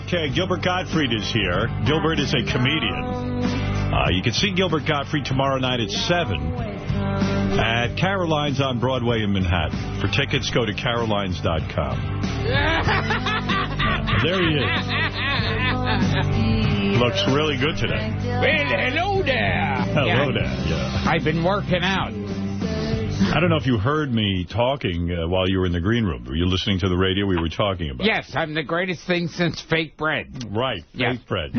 Okay, Gilbert Gottfried is here. Gilbert is a comedian. You can see Gilbert Gottfried tomorrow night at 7 at Caroline's on Broadway in Manhattan. For tickets, go to carolines.com. There he is. Looks really good today. Well, hello there. Hello there, yeah. I've been working out. I don't know if you heard me talking while you were in the green room. Were you listening to the radio we were talking about? Yes, I'm the greatest thing since fake bread. Right, yes. Fake bread.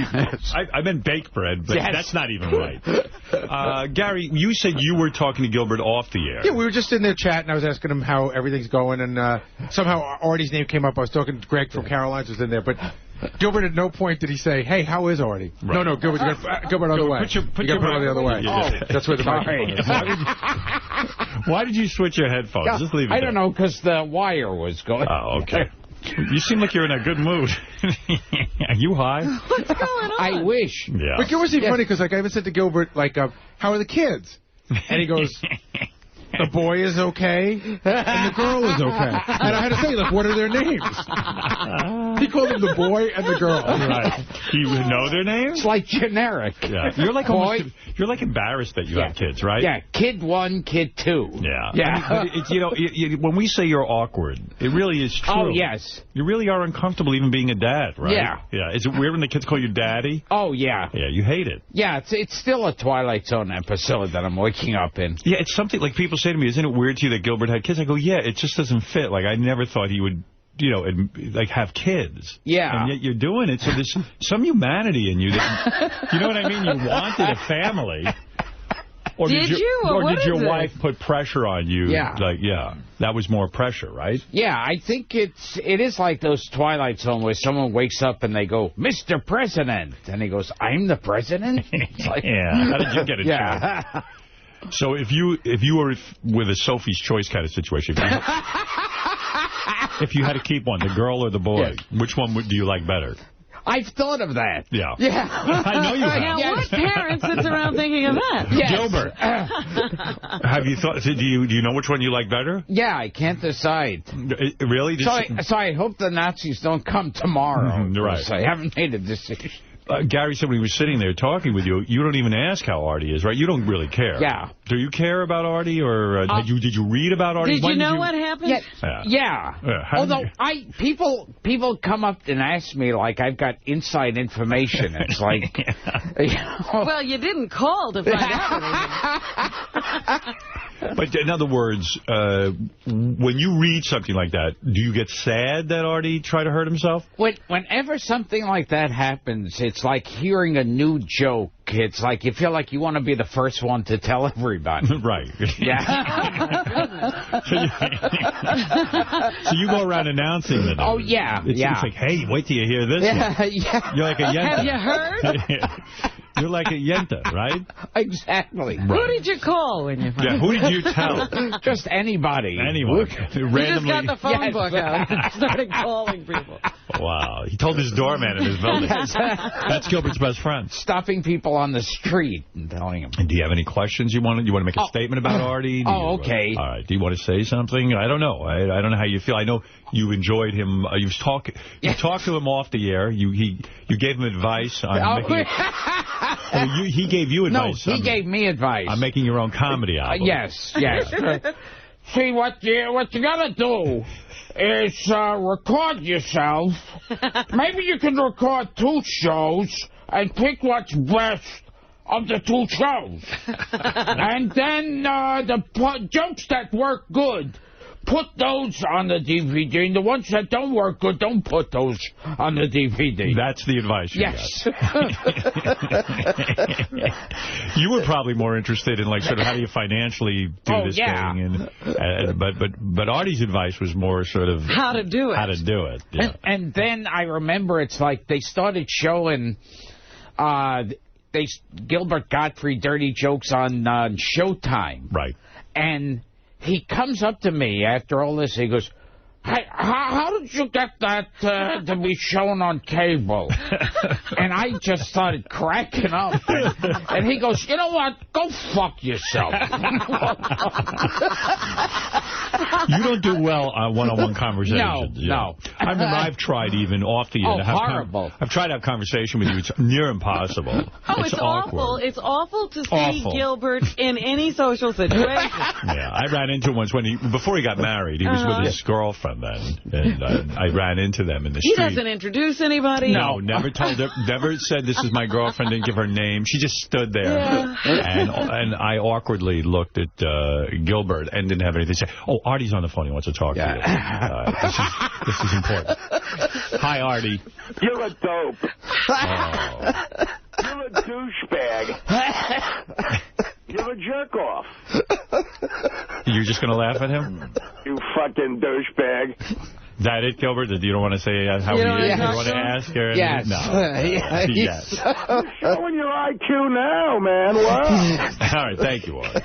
I meant baked bread, but yes. That's not even right. Gary, you said you were talking to Gilbert off the air. Yeah, we were just in there chatting. I was asking him how everything's going, and somehow Artie's name came up. I was talking to Greg from Caroline's was in there, but Gilbert at no point did he say, hey, how is Artie? Right. No, Gilbert, you got Gilbert other way. You got to put it the other way. Yeah. Oh, that's where the microphone is. Why did you switch your headphones? Yeah, just leave it I don't know, because the wire was going. Oh, okay. You seem like you're in a good mood. Are you high? What's going on? I wish. Yeah. But Gilbert's funny because I even said to Gilbert, how are the kids? And he goes, the boy is okay, and the girl is okay. And I had to say, what are their names? He called them the boy and the girl. Right. Do you know their names? It's like generic. Yeah. You're like you're like embarrassed that you have kids, right? Yeah, kid 1, kid 2. Yeah. Yeah. I mean, but when we say you're awkward, it really is true. Oh, yes. You really are uncomfortable even being a dad, right? Yeah. Yeah. Is it weird when the kids call you daddy? Oh, yeah. Yeah, you hate it. Yeah, it's still a Twilight Zone episode that I'm waking up in. Yeah, it's something like people say to me, isn't it weird to you that Gilbert had kids? I go, yeah, it just doesn't fit. Like, I never thought he would, have kids. Yeah. And yet you're doing it, so there's some humanity in you that, you know what I mean? You wanted a family. Or did your wife put pressure on you? Yeah. That was more pressure, right? Yeah, I think it is like those Twilight Zone where someone wakes up and they go, Mr. President. And he goes, I'm the president? It's like, yeah. How did you get it? Yeah. So if you were with a Sophie's Choice kind of situation, if you had to keep one, the girl or the boy, which one do you like better? I've thought of that. Yeah. Yeah. I know you have. Now, what parent sits around thinking of that? Yes. Gilbert. Have you thought, do you know which one you like better? Yeah, I can't decide. Really? So I hope the Nazis don't come tomorrow. Right. I haven't made a decision. Gary said when he was sitting there talking with you, you don't even ask how Artie is, right? You don't really care. Yeah. Do you care about Artie, or did you read about Artie? Did you know what happened? Yeah. Although people come up and ask me like I've got inside information. It's like, well, you didn't call to find out anything. But in other words, when you read something like that, do you get sad that Artie tried to hurt himself? Whenever something like that happens, it's like hearing a new joke. It's like you feel like you want to be the first one to tell everybody. Right. Yeah. So you go around announcing it. Oh, yeah. It's like, hey, wait till you hear this one. Yeah. You're like a yenta. Have you heard? You're like a yenta, right? Exactly. Right. Who did you call when you found who did you tell? Just anybody. Anyone. You just got the phone book out and started calling people. Wow. He told his doorman in his building. That's Gilbert's best friend. Stopping people on the street and telling them. And do you have any questions you want to make a statement about Artie? Okay. All right. Do you want to say something? I don't know. I don't know how you feel. I know you enjoyed him. You talked to him off the air. You gave him advice on making he gave you advice. No, he gave me advice. On making your own comedy album. Yes. See, what you gotta do is record yourself. Maybe you can record 2 shows and pick what's best of the 2 shows. And then the jokes that work good, put those on the DVD, and the ones that don't work good, don't put those on the DVD. That's the advice you Yes. You were probably more interested in, sort of how do you financially do this thing. But Artie's advice was more sort of... How to do it. How to do it. Yeah. And then I remember it's like they started showing... Gilbert Gottfried dirty jokes on Showtime. Right. And he comes up to me after all this. He goes, hey, how did you get that to be shown on cable? And I just started cracking up. And he goes, you know what? Go fuck yourself. You don't do well on one-on-one conversations. No. I remember I've tried even off the air. Horrible. I've tried to have a conversation with you. It's near impossible. Oh, it's awful. It's awful to see Gilbert in any social situation. Yeah, I ran into him once before he got married. He was with his girlfriend then, and I ran into them in the street. He doesn't introduce anybody. No, never told her. Never said this is my girlfriend. Didn't give her name. She just stood there, and I awkwardly looked at Gilbert and didn't have anything to say. Oh, Artie's on the phone. He wants to talk to you. This is important. Hi, Artie. You're a dope. Oh. You're a douchebag. You're a jerk-off. You're just going to laugh at him? You fucking douchebag. Is that it, Gilbert? You don't want to say how he is? You want to ask her? Yes. No. Yes. You're showing your IQ now, man. Wow. All right, thank you, Artie.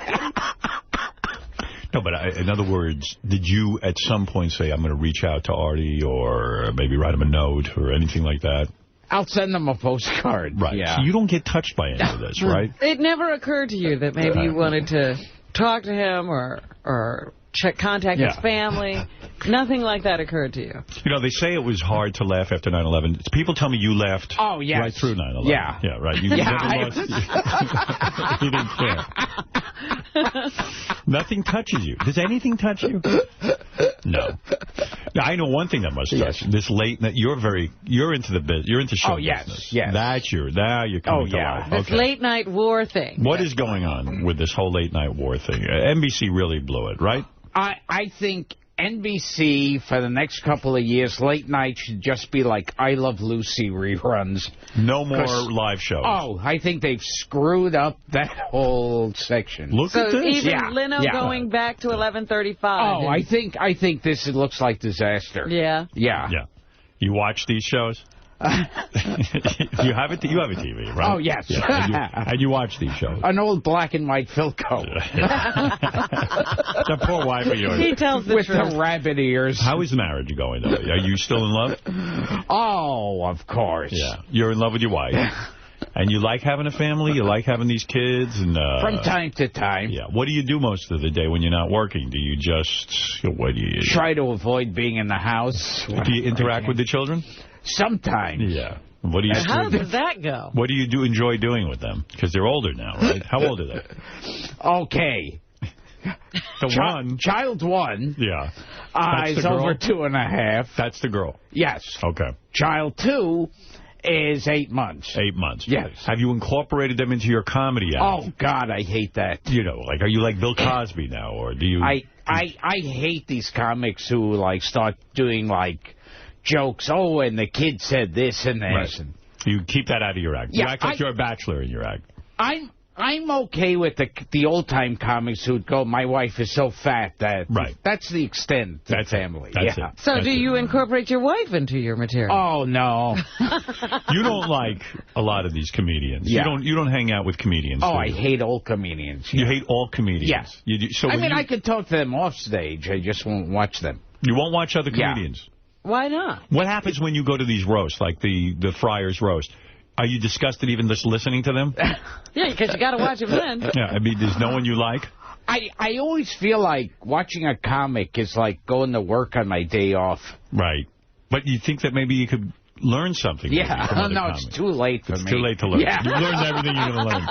No, but in other words, did you at some point say, I'm going to reach out to Artie or maybe write him a note or anything like that? I'll send them a postcard. Right. Yeah. So you don't get touched by any of this, right? It never occurred to you that maybe you wanted to talk to him or contact his family. Nothing like that occurred to you. You know, they say it was hard to laugh after 9/11. People tell me you laughed right through 9/11. Yeah. Yeah, right. You didn't care. Nothing touches you. Does anything touch you? No. Now, I know one thing that must touch you. This late night. You're into the business. You're into show business. Yes. Now you're coming to life. This late night war thing. What is going on with this whole late night war thing? NBC really blew it, right? I think NBC, for the next couple of years, late night should just be like I Love Lucy reruns. No more live shows. Oh, I think they've screwed up that whole section. Look at this. Even Leno going back to 11:35. Oh, I think this looks like disaster. Yeah. Yeah. You watch these shows? You have a TV, right? Oh, yes. Yeah, and you watch these shows. An old black and white Philco. The poor wife of yours. He tells the With truth. the rabbit ears. How is marriage going, though? Are you still in love? Oh, of course. Yeah. You're in love with your wife. And you like having a family? You like having these kids? And from time to time. Yeah. What do you do most of the day when you're not working? Do you just... What do you... Try to avoid being in the house. Do you interact with the children? Sometimes. Yeah. What do you How does that go? What do you enjoy doing with them? Because they're older now, right? How old are they? Okay. Child one. Yeah. Is over 2.5. That's the girl. Yes. Okay. Child 2 is 8 months. 8 months. Yes. Have you incorporated them into your comedy act? Oh, God, I hate that. You know, like, are you like Bill Cosby now, or do you... I hate these comics who, like, start doing, like, jokes. Oh, and the kid said this and this. Right. You keep that out of your act. Yeah, you act like you're a bachelor in your act. I'm okay with the old-time comics who'd go, my wife is so fat that... Right. That's the extent of the family. That's it. So do you incorporate your wife into your material? Oh, no. You don't like a lot of these comedians. Yeah. You don't hang out with comedians. Oh, I hate old comedians. You hate all comedians? Yes. I could talk to them off stage. I just won't watch them. You won't watch other comedians? Yeah. Why not? What happens when you go to these roasts, like the Friars roast? Are you disgusted even just listening to them? Yeah, because you got to watch them then. Yeah, I mean, there's no one you like? I always feel like watching a comic is like going to work on my day off. Right. But you think that maybe you could learn something? Yeah. From other No, comics. it's too late for me. It's too late to learn. Yeah. You've learned everything you're going to learn.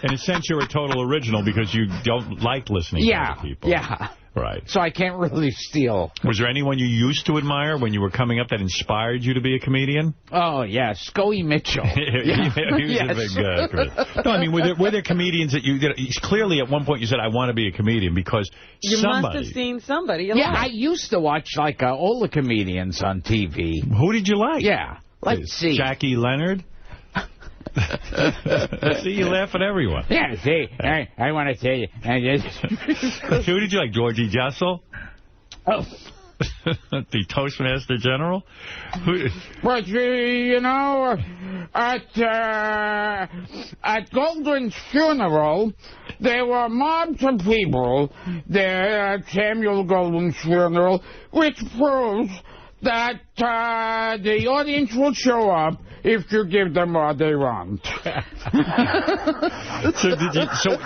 In a sense, you're a total original because you don't like listening to other people. Yeah. Right. So I can't really steal. Was there anyone you used to admire when you were coming up that inspired you to be a comedian? Oh, yeah. Scoey Mitchell. He was a big comedian. No, I mean, were there comedians that you... Clearly, at one point, you said, I want to be a comedian because you must have seen somebody you I used to watch, like, all the comedians on TV. Who did you like? Yeah. Let's see. Jackie Leonard? See, you laugh at everyone. Yeah, see, I want to tell you. Who did you like, Georgie Jessel? Oh. The Toastmaster General? But, you know, at Goldwyn's funeral, there were mobs of people there at Samuel Goldwyn's funeral, which proves that the audience will show up if you give them what they want. So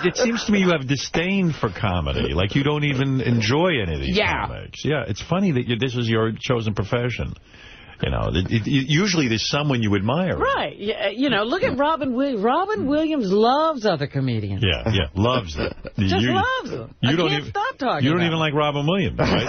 it seems to me you have disdain for comedy. Like you don't even enjoy any of these comics. Yeah, it's funny that this is your chosen profession. You know, usually there's someone you admire. Right. You know, look at Robin Williams. Robin Williams loves other comedians. Yeah, loves them. Just loves them. I can't stop talking You don't about even like Robin Williams, right?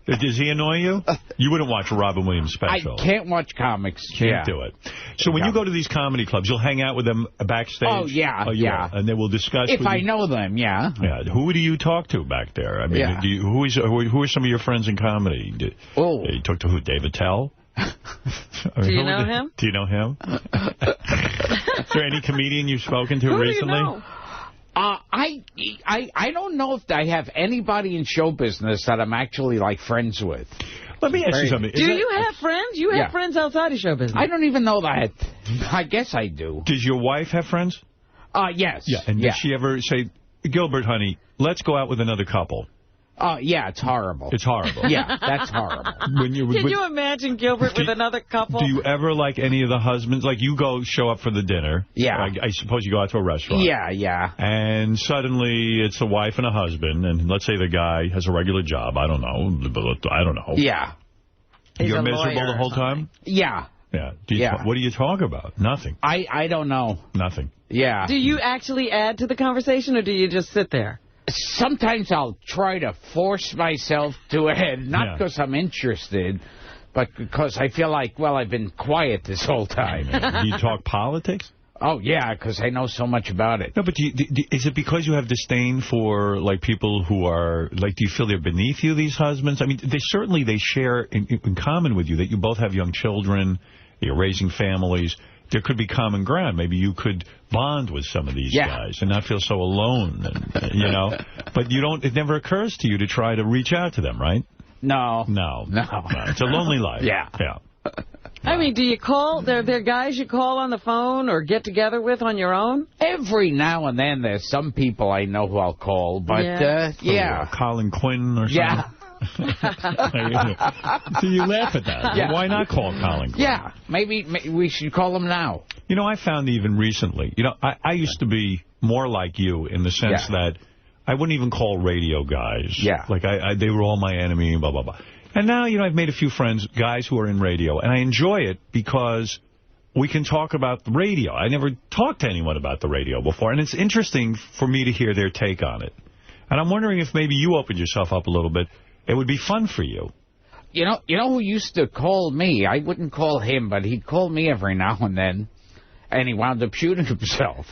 Does he annoy you? You wouldn't watch a Robin Williams special. I can't watch comics. Can't do it. So when you go to these comedy clubs, you'll hang out with them backstage? Oh, yeah, yeah. And then we'll discuss. If I know them, yeah. Yeah. Who do you talk to back there? I mean, who are some of your friends in comedy? You talk to who? David Tell? Do you know him? Do you know him? Is there any comedian you've spoken to recently? Do you know? I don't know if I have anybody in show business that I'm actually, like, friends with. Let me ask you something. Do you have friends? You have friends outside of show business. I don't even know that. I guess I do. Does your wife have friends? Yes. Yeah. And does she ever say, Gilbert, honey, let's go out with another couple? Yeah, it's horrible. It's horrible. Yeah, that's horrible. Can you imagine Gilbert with another couple? Do you ever like any of the husbands? Like you show up for the dinner. Yeah. I suppose you go out to a restaurant. Yeah. And suddenly it's a wife and a husband. And let's say the guy has a regular job. I don't know. Yeah. You're miserable the whole time? Yeah. Yeah. What do you talk about? Nothing. I don't know. Nothing. Yeah. Do you actually add to the conversation or do you just sit there? Sometimes I'll try to force myself to add, not because I'm interested, but because I feel like, well, I've been quiet this whole time. Do you talk politics? Oh, yeah, because I know so much about it. No, but is it because you have disdain for, like, people who are, like, do you feel they're beneath you, these husbands? I mean, they share in common with you that you both have young children, you're raising families. There could be common ground. Maybe you could bond with some of these guys and not feel so alone, and, you know. But it never occurs to you to try to reach out to them, right? No. It's a lonely life. Yeah. I mean, do you call? There are guys you call on the phone or get together with on your own? Every now and then there's some people I know who I'll call, but Colin Quinn or something. Yeah. So you laugh at that. Yeah. Why not call Colin Quinn? Yeah, maybe we should call him now. You know, I found even recently, I used to be more like you in the sense that I wouldn't even call radio guys. Yeah. Like, they were all my enemy, blah, blah, blah. And now, I've made a few friends, guys who are in radio, and I enjoy it because we can talk about the radio. I never talked to anyone about the radio before, and it's interesting for me to hear their take on it. And I'm wondering if maybe you opened yourself up a little bit. It would be fun for you. You know who used to call me? I wouldn't call him, but he'd call me every now and then, and he wound up shooting himself.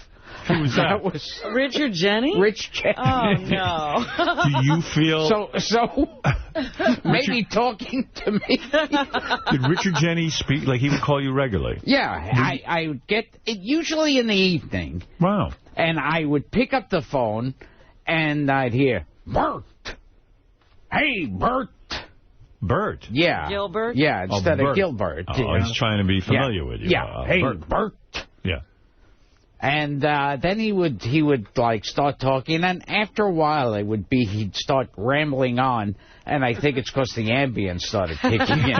Who was that? That was Richard Jennings? Rich Jennings. Oh, no. Do you feel... So maybe talking to me. Did Richard Jennings speak? Like, he would call you regularly? Yeah, I would get it usually in the evening. Wow. And I would pick up the phone, and I'd hear, Bert. Hey, Bert. Bert? Yeah. Gilbert? Yeah, instead of Gilbert. Oh, he's trying to be familiar with you. Yeah. Hey, Bert. Yeah. And then he would like start talking, and after a while he'd start rambling on, and I think it's because the ambience started kicking in.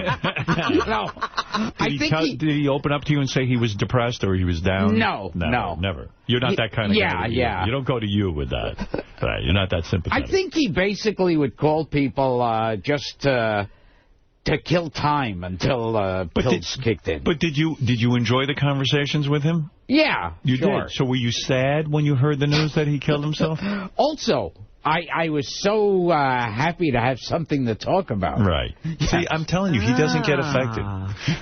Did he open up to you and say he was depressed or he was down? No. Never. You're not that kind of guy. Yeah. You don't go to you with that. Right. You're not that sympathetic. I think he basically would call people just to kill time until pills kicked in. But did you enjoy the conversations with him? Yeah, you did. So were you sad when you heard the news that he killed himself? Also, I was so happy to have something to talk about. Right. See, I'm telling you, he doesn't get affected.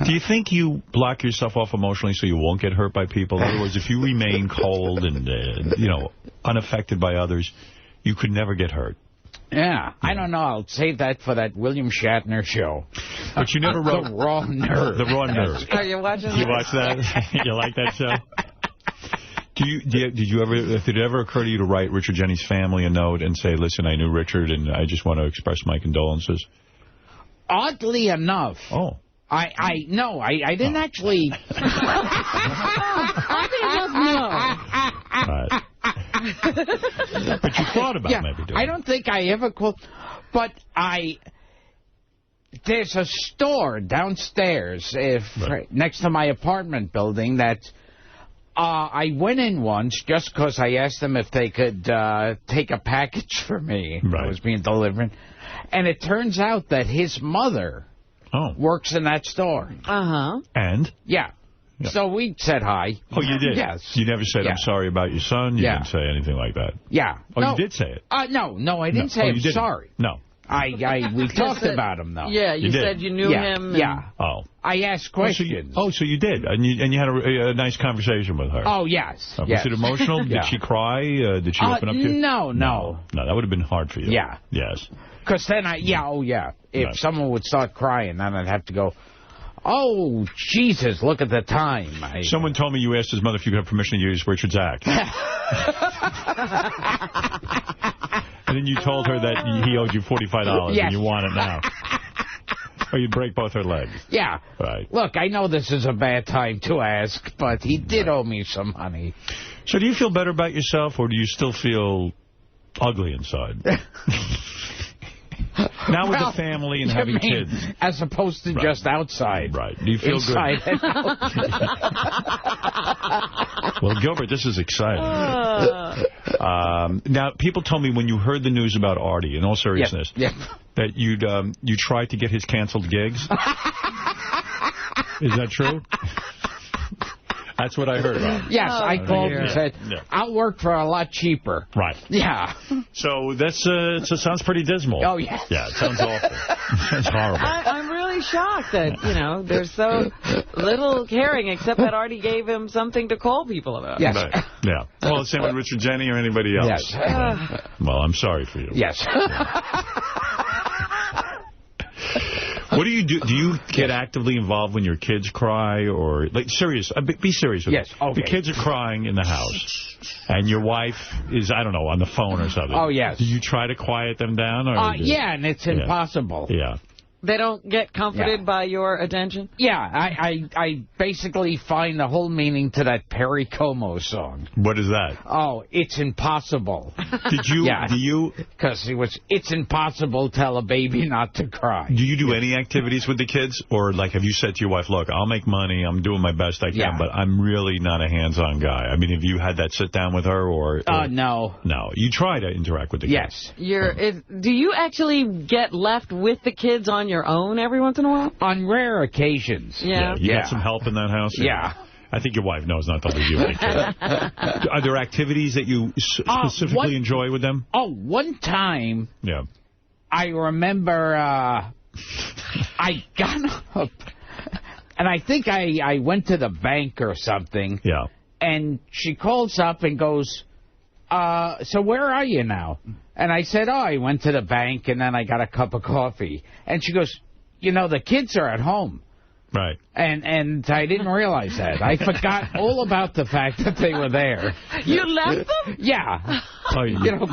Do you think you block yourself off emotionally so you won't get hurt by people? In other words, if you remain cold and unaffected by others, you could never get hurt. Yeah, I don't know. I'll save that for that William Shatner show. But you never wrote... The Raw Nerve. The Raw Nerve. Are you watching You watch that? You like that show? Did it ever occur to you to write Richard Jeni's family a note and say, listen, I knew Richard and I just want to express my condolences? Oddly enough. Oh. I didn't actually. Right. But you thought about maybe doing it. I don't think I ever called, but there's a store downstairs next to my apartment building that I went in once just because I asked them if they could take a package for me. Right. I was being delivered. And it turns out that his mother works in that store. Uh-huh. And? Yeah. So we said hi. Oh, you did? Yes. You never said, I'm sorry about your son? You didn't say anything like that? Yeah. Oh, you did say it? No, I didn't say I'm sorry. No. We talked about him, though. Yeah, you said you knew him. Yeah. Oh. I asked questions. So you did, and you had a nice conversation with her. Oh, yes. Was it emotional? Did she cry? Did she open up to you? No. No, that would have been hard for you. Yeah. Yes. Because then if someone would start crying, then I'd have to go, oh, Jesus, look at the time. Someone told me you asked his mother if you could have permission to use Richard's act. And then you told her that he owed you $45 and you want it now. Or you'd break both her legs. Yeah. Right. Look, I know this is a bad time to ask, but he did owe me some money. So do you feel better about yourself, or do you still feel ugly inside? Now with the family and having kids. As opposed to just outside. Right. Do you feel inside good? Well, Gilbert, this is exciting. Now, people told me when you heard the news about Artie, in all seriousness, that you tried to get his canceled gigs. Is that true? That's what I heard about. Yes, I called and said, I'll work for a lot cheaper. Right. Yeah. So that's it sounds pretty dismal. Oh, yes. Yeah, it sounds awful. It's horrible. I'm really shocked that, they're so little caring, except that Artie gave him something to call people about. Yes. Right. Yeah. Well, the same with Richard Jeni or anybody else. Yes. Well, I'm sorry for you. Yes. What do you do? Do you get actively involved when your kids cry, or serious? Be serious with me. Yes. Okay. The kids are crying in the house, and your wife is, I don't know, on the phone or something. Oh, yes. Do you try to quiet them down? Or yeah, and it's impossible. Yeah. They don't get comforted by your attention? Yeah, I basically find the whole meaning to that Perry Como song. What is that? Oh, it's impossible. Did you? Yeah. Do you? Because it's impossible to tell a baby not to cry. Do you do any activities with the kids? Or, have you said to your wife, look, I'll make money, I'm doing my best I can, but I'm really not a hands-on guy? I mean, have you had that sit-down with her, or no. No. You try to interact with the kids. Yes. Do you actually get left with the kids on your own every once in a while? On rare occasions. Yeah. You got some help in that house? Yeah. I think your wife knows not to leave you with the kids. Are there activities that you specifically enjoy with them? Oh, one time, I remember I got up, and I think I went to the bank or something. Yeah. And she calls up and goes, so where are you now? And I said, I went to the bank, and then I got a cup of coffee. And she goes, the kids are at home. Right. And I didn't realize that. I forgot all about the fact that they were there. You left them? Yeah. Oh,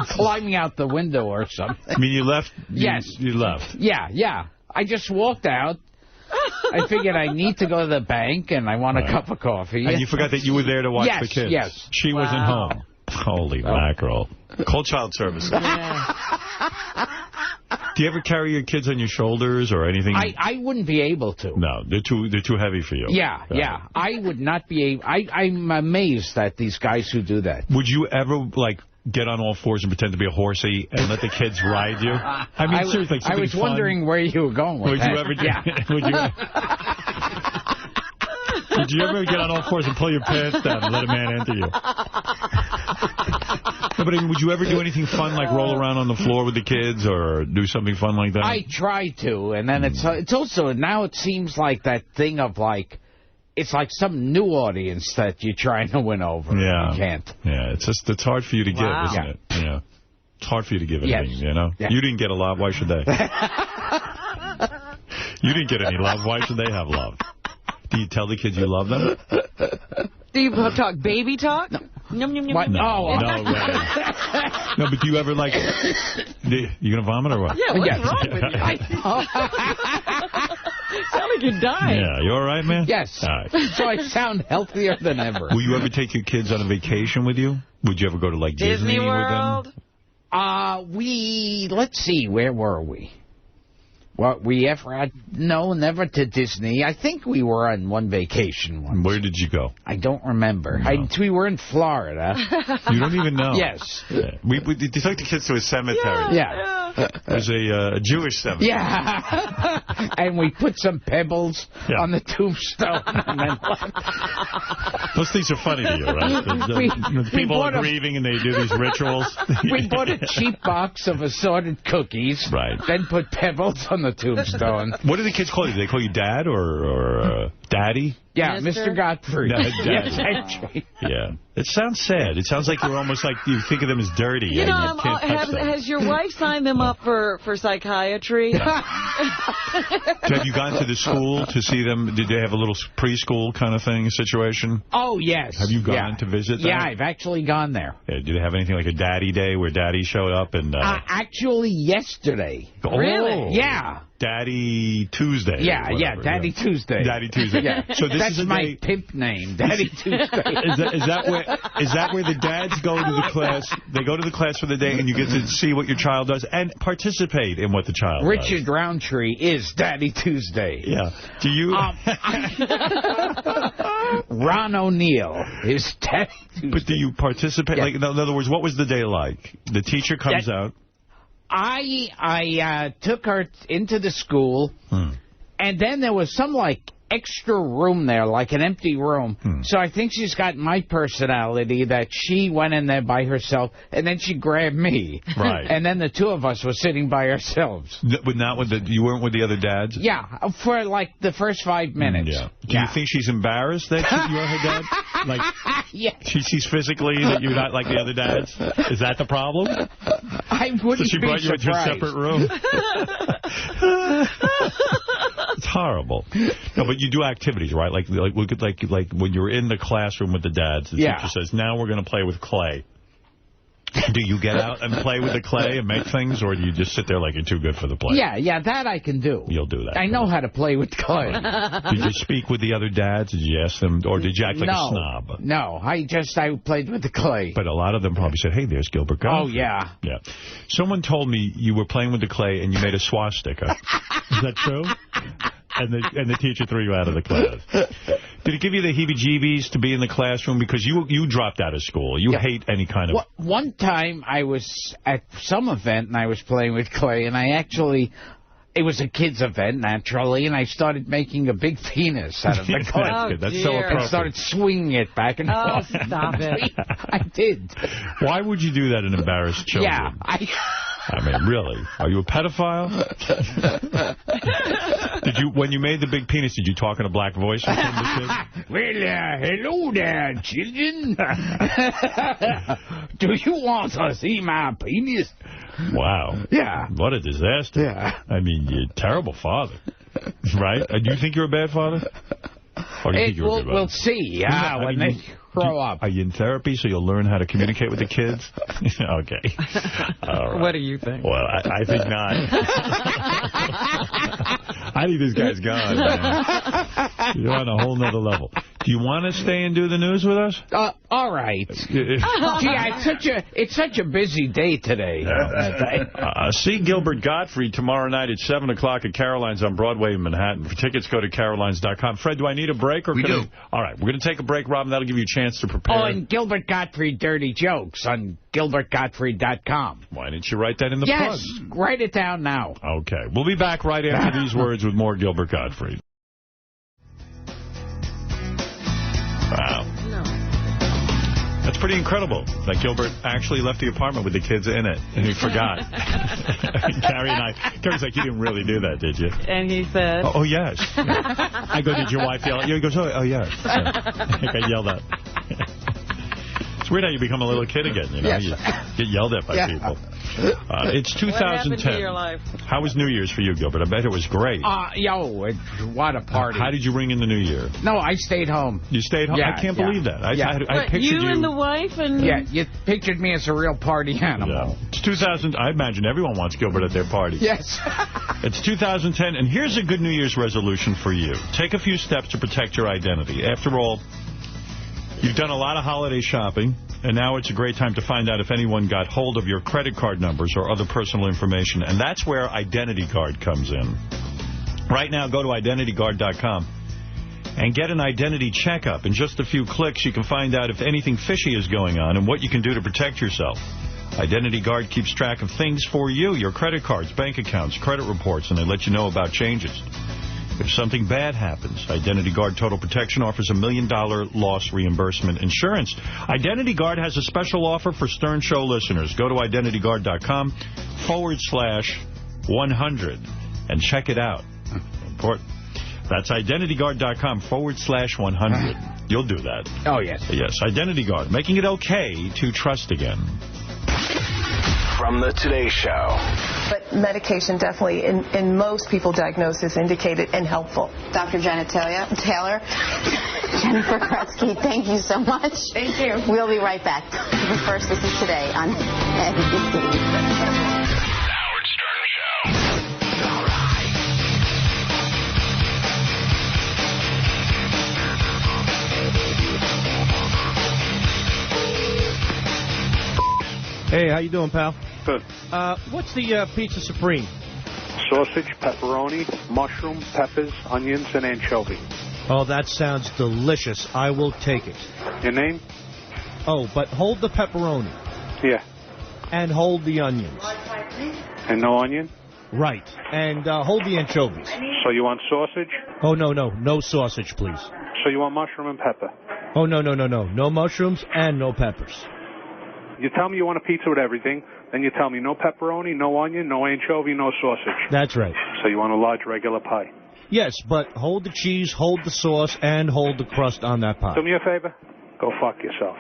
climbing out the window or something. I mean, you left? Yes. You left? Yeah. I just walked out. I figured I need to go to the bank, and I want a cup of coffee. And you forgot that you were there to watch the kids? Yes. She wasn't home. Holy mackerel. Call child services. Do you ever carry your kids on your shoulders or anything? I wouldn't be able to. No, they're too heavy for you. Yeah. I would not be able. I'm amazed at these guys who do that. Would you ever, get on all fours and pretend to be a horsey and let the kids ride you? I mean, seriously, I was wondering where you were going with that. Would you ever do Would you ever get on all fours and pull your pants down and let a man enter you? No, but would you ever do anything fun, like roll around on the floor with the kids or do something fun like that? I try to, and then it's also, now it seems like that thing of it's like some new audience that you're trying to win over. Yeah. You can't. Yeah, it's hard for you to give, isn't it? Yeah. It's hard for you to give anything, Yeah. You didn't get a love, why should they? You didn't get any love, why should they have love? Do you tell the kids you love them? Do you talk baby talk? No. Yum, yum, yum, What? yum. No, No, no, but do you ever, like, you going to vomit or what? Yeah, what's Yes. wrong with you? Sound like you're dying. Yeah, you all right, man? Yes. All right. So I sound healthier than ever. Will you ever take your kids on a vacation with you? Would you ever go to, like, Disney World? with them? Let's see, where were we? What we ever had? No, never to Disney. I think we were on one vacation once. Where did you go? I don't remember. No. We were in Florida. You don't even know? Yes. Yeah. We took the kids to a cemetery. Yeah. It was a Jewish cemetery. Yeah. And we put some pebbles on the tombstone. And then Those things are funny to you, right? People are grieving and they do these rituals. We bought a cheap box of assorted cookies. Right. Then put pebbles on the tombstone. What do the kids call you? Do they call you Dad or Daddy? Yeah, Mr. Gottfried. No, Yes, actually. Yeah. It sounds sad. It sounds like you're almost like you think of them as dirty. You and know, you can't touch them. has your wife signed them up for psychiatry? Have you gone to the school to see them? Did they have a little preschool kind of thing, situation? Oh, yes. Have you gone to visit them? Yeah, I've actually gone there. Yeah, do they have anything like a Daddy Day where Daddy showed up? And actually, yesterday. Oh, Really? Yeah. Daddy Tuesday. Yeah, Daddy Tuesday. Daddy Tuesday. Yeah. So this That's is my pimp name, Daddy Tuesday. Is that where the dads go to the class? They go to the class for the day, and you get to see what your child does and participate in what the child does. Richard Roundtree is Daddy Tuesday. Yeah. Do you? Ron O'Neill is Daddy Tuesday. But do you participate? Yeah. Like, in other words, what was the day like? The teacher comes out. I took her into the school, and then there was some, like, extra room there, like an empty room. So I think she's got my personality that she went in there by herself, and then she grabbed me. Right. And then the two of us were sitting by ourselves. But not with you weren't with the other dads? Yeah, for, like, the first 5 minutes. Yeah. Do you think she's embarrassed that you're her dad? Like, yeah. She sees physically that you're not like the other dads? Is that the problem? I wouldn't So she be brought you into a surprised. separate room? It's horrible. No, but you do activities, right? Like when you're in the classroom with the dads, the teacher says, now we're going to play with clay. Do you get out and play with the clay and make things, or do you just sit there like you're too good for the play? Yeah, that I can do. You'll do that. I know how to play with clay. Did you speak with the other dads? Did you ask them, or did you act like a snob? No, I played with the clay. But a lot of them probably said, hey, there's Gilbert Gottfried. Oh, yeah. Yeah. Someone told me you were playing with the clay and you made a swastika. Is that true? And the teacher threw you out of the class. Did it give you the heebie-jeebies to be in the classroom? Because you dropped out of school. You hate any kind of... One time I was at some event and I was playing with clay, and it was a kids' event, naturally, and I started making a big penis out of the clay. That's good. That's so appropriate. I started swinging it back and forth. Oh, stop it. I did. Why would you do that and embarrass children? Yeah, I mean, really? Are you a pedophile? When you made the big penis, did you talk in a black voice or something? Well, hello there, children. Do you want to see my penis? Wow. Yeah. What a disaster. Yeah. I mean, you're a terrible father. Right? Do you think you're a bad father? Or do you think you're a good father? We'll see when they grow up. Are you in therapy so you'll learn how to communicate with the kids? Okay. All right. What do you think? Well, I think not. I think this guy's gone, man. You're on a whole nother level. Do you want to stay and do the news with us? All right. It's such a busy day today. See Gilbert Gottfried tomorrow night at 7 o'clock at Caroline's on Broadway in Manhattan. For tickets, go to carolines.com. Fred, do I need a break? We do. All right. We're going to take a break, Robin. That'll give you a chance to prepare. Oh, and Gilbert Gottfried Dirty Jokes on GilbertGottfried.com. Why didn't you write that in the plug? Yes, write it down now. Okay. We'll be back right after these words with more Gilbert Gottfried. Wow. No. That's pretty incredible that Gilbert actually left the apartment with the kids in it, and he forgot. Carrie's like, you didn't really do that, did you? And he said... Oh, yes. I go, did your wife yell at you? He goes, oh yes. I think I yelled at. It's weird how you become a little kid again, you know? Yes. You get yelled at by people. It's 2010. What happened to your life? How was New Year's for you, Gilbert? I bet it was great. What a party. How did you ring in the New Year? No, I stayed home. You stayed home? Yeah, I can't believe that. I pictured you and the wife? And Yeah, you pictured me as a real party animal. It's 2000. I imagine everyone wants Gilbert at their party. Yes. It's 2010, and here's a good New Year's resolution for you. Take a few steps to protect your identity. After all, you've done a lot of holiday shopping, and now it's a great time to find out if anyone got hold of your credit card numbers or other personal information, and that's where Identity Guard comes in. Right now, go to IdentityGuard.com and get an identity checkup. In just a few clicks, you can find out if anything fishy is going on and what you can do to protect yourself. Identity Guard keeps track of things for you, your credit cards, bank accounts, credit reports, and they let you know about changes. If something bad happens, Identity Guard Total Protection offers $1 million loss reimbursement insurance. Identity Guard has a special offer for Stern Show listeners. Go to IdentityGuard.com/100 and check it out. Important. That's IdentityGuard.com/100. You'll do that. Oh, yes. Yes, Identity Guard, making it okay to trust again. From the Today Show. But medication definitely, in most people, diagnosis indicated and helpful. Dr. Janet Taylor, Jennifer Krutsky, thank you so much. Thank you. We'll be right back. But first, this is Today on NBC. Howard Stern Show. Hey, how you doing, pal? Good. What's the Pizza Supreme? Sausage, pepperoni, mushroom, peppers, onions, and anchovy. Oh, that sounds delicious. I will take it. Your name? Oh, but hold the pepperoni. Yeah. And hold the onions. And no onion? Right. And hold the anchovies. So you want sausage? Oh, no. No sausage, please. So you want mushroom and pepper? Oh, no. No mushrooms and no peppers. You tell me you want a pizza with everything, then you tell me no pepperoni, no onion, no anchovy, no sausage. That's right. So you want a large regular pie? Yes, but hold the cheese, hold the sauce, and hold the crust on that pie. Do me a favor? Go fuck yourself.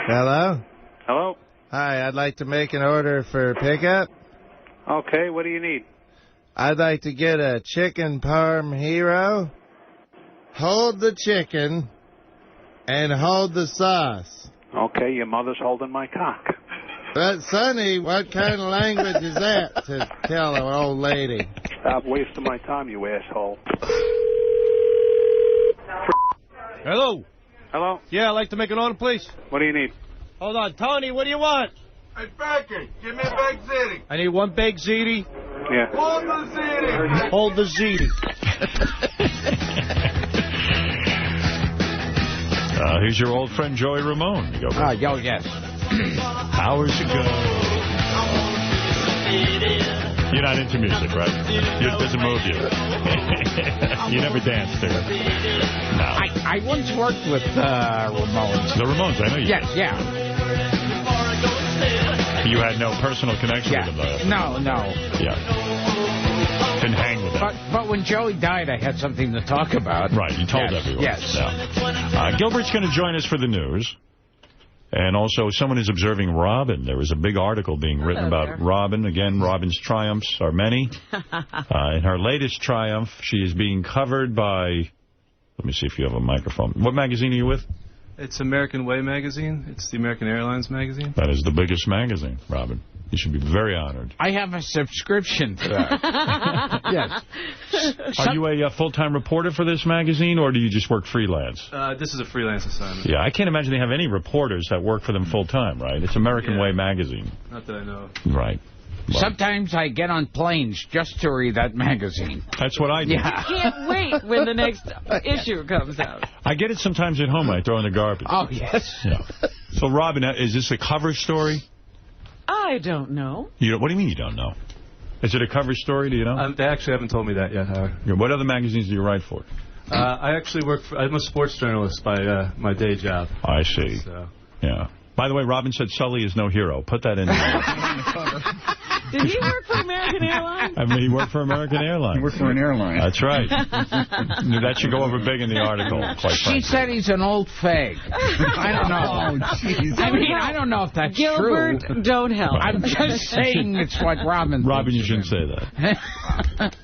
Hello? Hello? Hi, I'd like to make an order for pickup. Okay, what do you need? I'd like to get a chicken parm hero. Hold the chicken and hold the sauce. Okay, your mother's holding my cock. But, Sonny, what kind of language is that to tell an old lady? Stop wasting my time, you asshole. Hello? Hello? Yeah, I'd like to make an order, please. What do you need? Hold on. Tony, what do you want? Hey, Becky, give me a baked ziti. I need one baked ziti. Yeah. Hold the ziti. Hold the ziti. Here's your old friend Joey Ramone. Yes. Hours ago. You're not into music, right? It doesn't move you. You never danced to it. No. I once worked with Ramones. The Ramones, I know you Yes, did. yeah. You had no personal connection with them, though. No. Yeah. Didn't hang with them. But when Joey died, I had something to talk about. Right, you told everyone. Yes. Yeah. Gilbert's going to join us for the news. And also, someone is observing Robin. There was a big article being written about Robin. Again, Robin's triumphs are many. In her latest triumph, she is being covered by... Let me see if you have a microphone. What magazine are you with? It's American Way magazine. It's the American Airlines magazine. That is the biggest magazine, Robin. You should be very honored. I have a subscription to that. Yes. Are you a full-time reporter for this magazine, or do you just work freelance? This is a freelance assignment. Yeah, I can't imagine they have any reporters that work for them full-time, right? It's American Way magazine. Not that I know of. Right. Well, sometimes I get on planes just to read that magazine. That's what I do. Yeah. I can't wait when the next issue comes out. I get it sometimes at home. I throw in the garbage. Oh, yes. Yeah. So, Robin, is this a cover story? I don't know. What do you mean you don't know? Is it a cover story? Do you know? They actually haven't told me that yet, Howard. What other magazines do you write for? I actually I'm a sports journalist by my day job. I see. So. Yeah. By the way, Robin said Sully is no hero. Put that in there. Did he work for American Airlines? I mean, he worked for American Airlines. He worked for an airline. That's right. That should go over big in the article, quite frankly. She said he's an old fag. I don't know. Oh, jeez. I mean, I don't know if that's Gilbert, true. don't help. I'm just saying it's what Robin Robin, you shouldn't say that.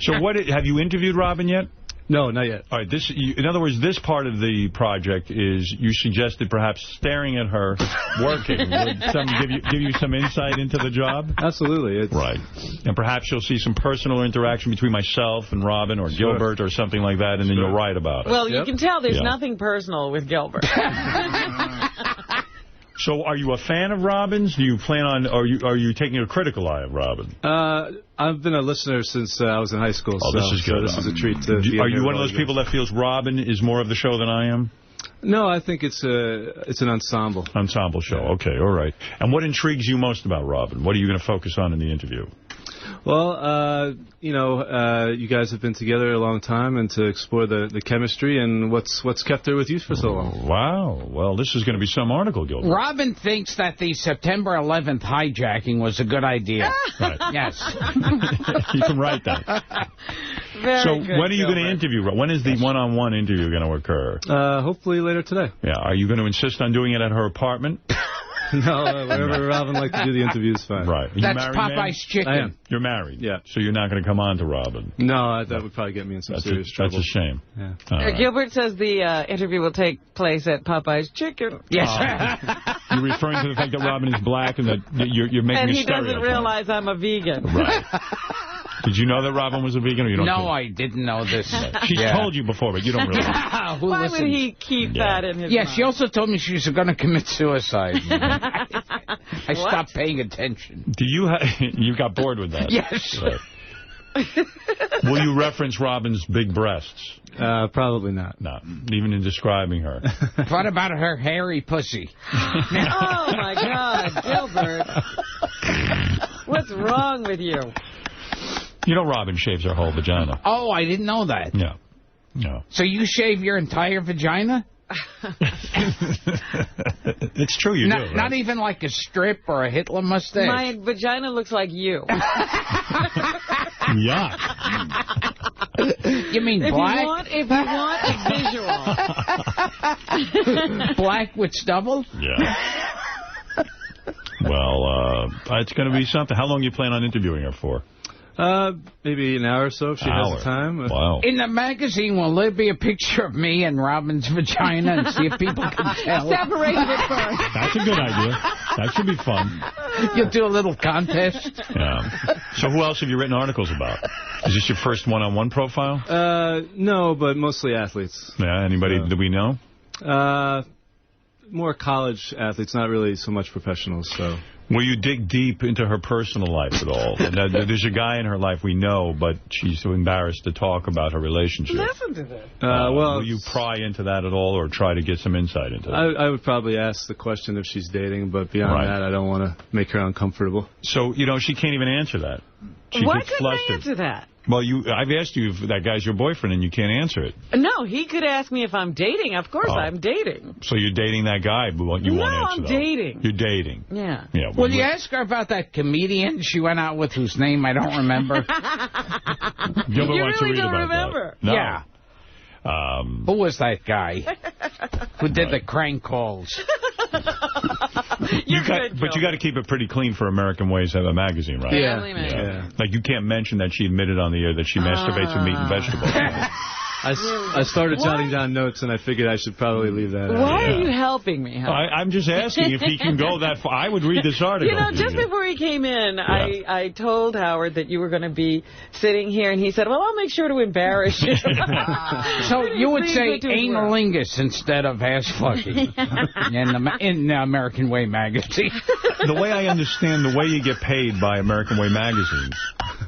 So have you interviewed Robin yet? No, not yet. All right. In other words, this part of the project is you suggested perhaps staring at her working would give you some insight into the job? Absolutely. Right. And perhaps you'll see some personal interaction between myself and Robin or Gilbert or something like that, and then you'll write about it. Well, you can tell there's nothing personal with Gilbert. So are you a fan of Robin's? Do you plan on, are you taking a critical eye of Robin? I've been a listener since I was in high school. Oh, this is good. So this is a treat to be Are you here one of those people that feels Robin is more of the show than I am? No, I think it's an ensemble. Ensemble show. Okay, all right. And what intrigues you most about Robin? What are you going to focus on in the interview? Well, you guys have been together a long time, and to explore the chemistry and what's kept her with you for so long. Wow. Well, this is going to be some article, Gilbert. Robin thinks that the September 11th hijacking was a good idea. Right. Yes. You can write that. Very good, when are you going to interview? When is the one-on-one interview going to occur? Hopefully later today. Yeah. Are you going to insist on doing it at her apartment? No, wherever Robin likes to do the interview is fine. Right. That's Popeye's chicken. I am. You're married? Yeah. So you're not going to come on to Robin? No, that would probably get me in some serious trouble. That's a shame. Yeah. Right. Gilbert says the interview will take place at Popeye's Chicken. Yes. You're referring to the fact that Robin is black and that you're making and a he stereotype. doesn't realize I'm a vegan. Right. Did you know that Robin was a vegan, or you don't? No, I didn't know this. She's told you before, but you don't really. Why would he keep that in his mind? she also told me she was going to commit suicide. I stopped paying attention. Do you you got bored with that? Yes. Right. Will you reference Robin's big breasts? Probably not. No, even in describing her. What about her hairy pussy? Oh, my God, Gilbert. What's wrong with you? You know Robin shaves her whole vagina. Oh, I didn't know that. Yeah. No. So you shave your entire vagina? It's true, you do. Right? Not even like a strip or a Hitler mustache? My vagina looks like you. Yuck. You mean black? If you want a visual. Black with stubble? Yeah. Well, it's going to be something. How long do you plan on interviewing her for? Maybe an hour or so if she has the time. Wow. In the magazine, will there be a picture of me and Robin's vagina and see if people can tell? Separate it first. That's a good idea. That should be fun. You'll do a little contest? Yeah. So who else have you written articles about? Is this your first one-on-one profile? No, but mostly athletes. Yeah, anybody that we know? More college athletes, not really so much professionals, so... Will you dig deep into her personal life at all? There's a guy in her life we know, but she's so embarrassed to talk about her relationship. Listen to this. Will you pry into that at all or try to get some insight into that? I would probably ask the question if she's dating, but beyond that, I don't want to make her uncomfortable. So, she can't even answer that. Why couldn't I answer that? Well, I've asked you if that guy's your boyfriend, and you can't answer it. No, he could ask me if I'm dating. Of course I'm dating. So you're dating that guy, but you won't answer I'm dating. You're dating. Yeah. Will you ask her about that comedian she went out with whose name I don't remember? Gilbert you wants really to read don't about remember? That. No. Yeah. Who was that guy who did the crank calls? But you got to keep it pretty clean for American Ways of a magazine, right? Yeah. Like you can't mention that she admitted on the air that she masturbates with meat and vegetables. I started jotting down notes, and I figured I should probably leave that out. Why are you helping me? Huh? I'm just asking if he can go that far. I would read this article. Just before he came in, I told Howard that you were going to be sitting here, and he said, well, I'll make sure to embarrass you. So you would say analingus instead of ass fucking in the American Way magazine. The way I understand the way you get paid by American Way magazine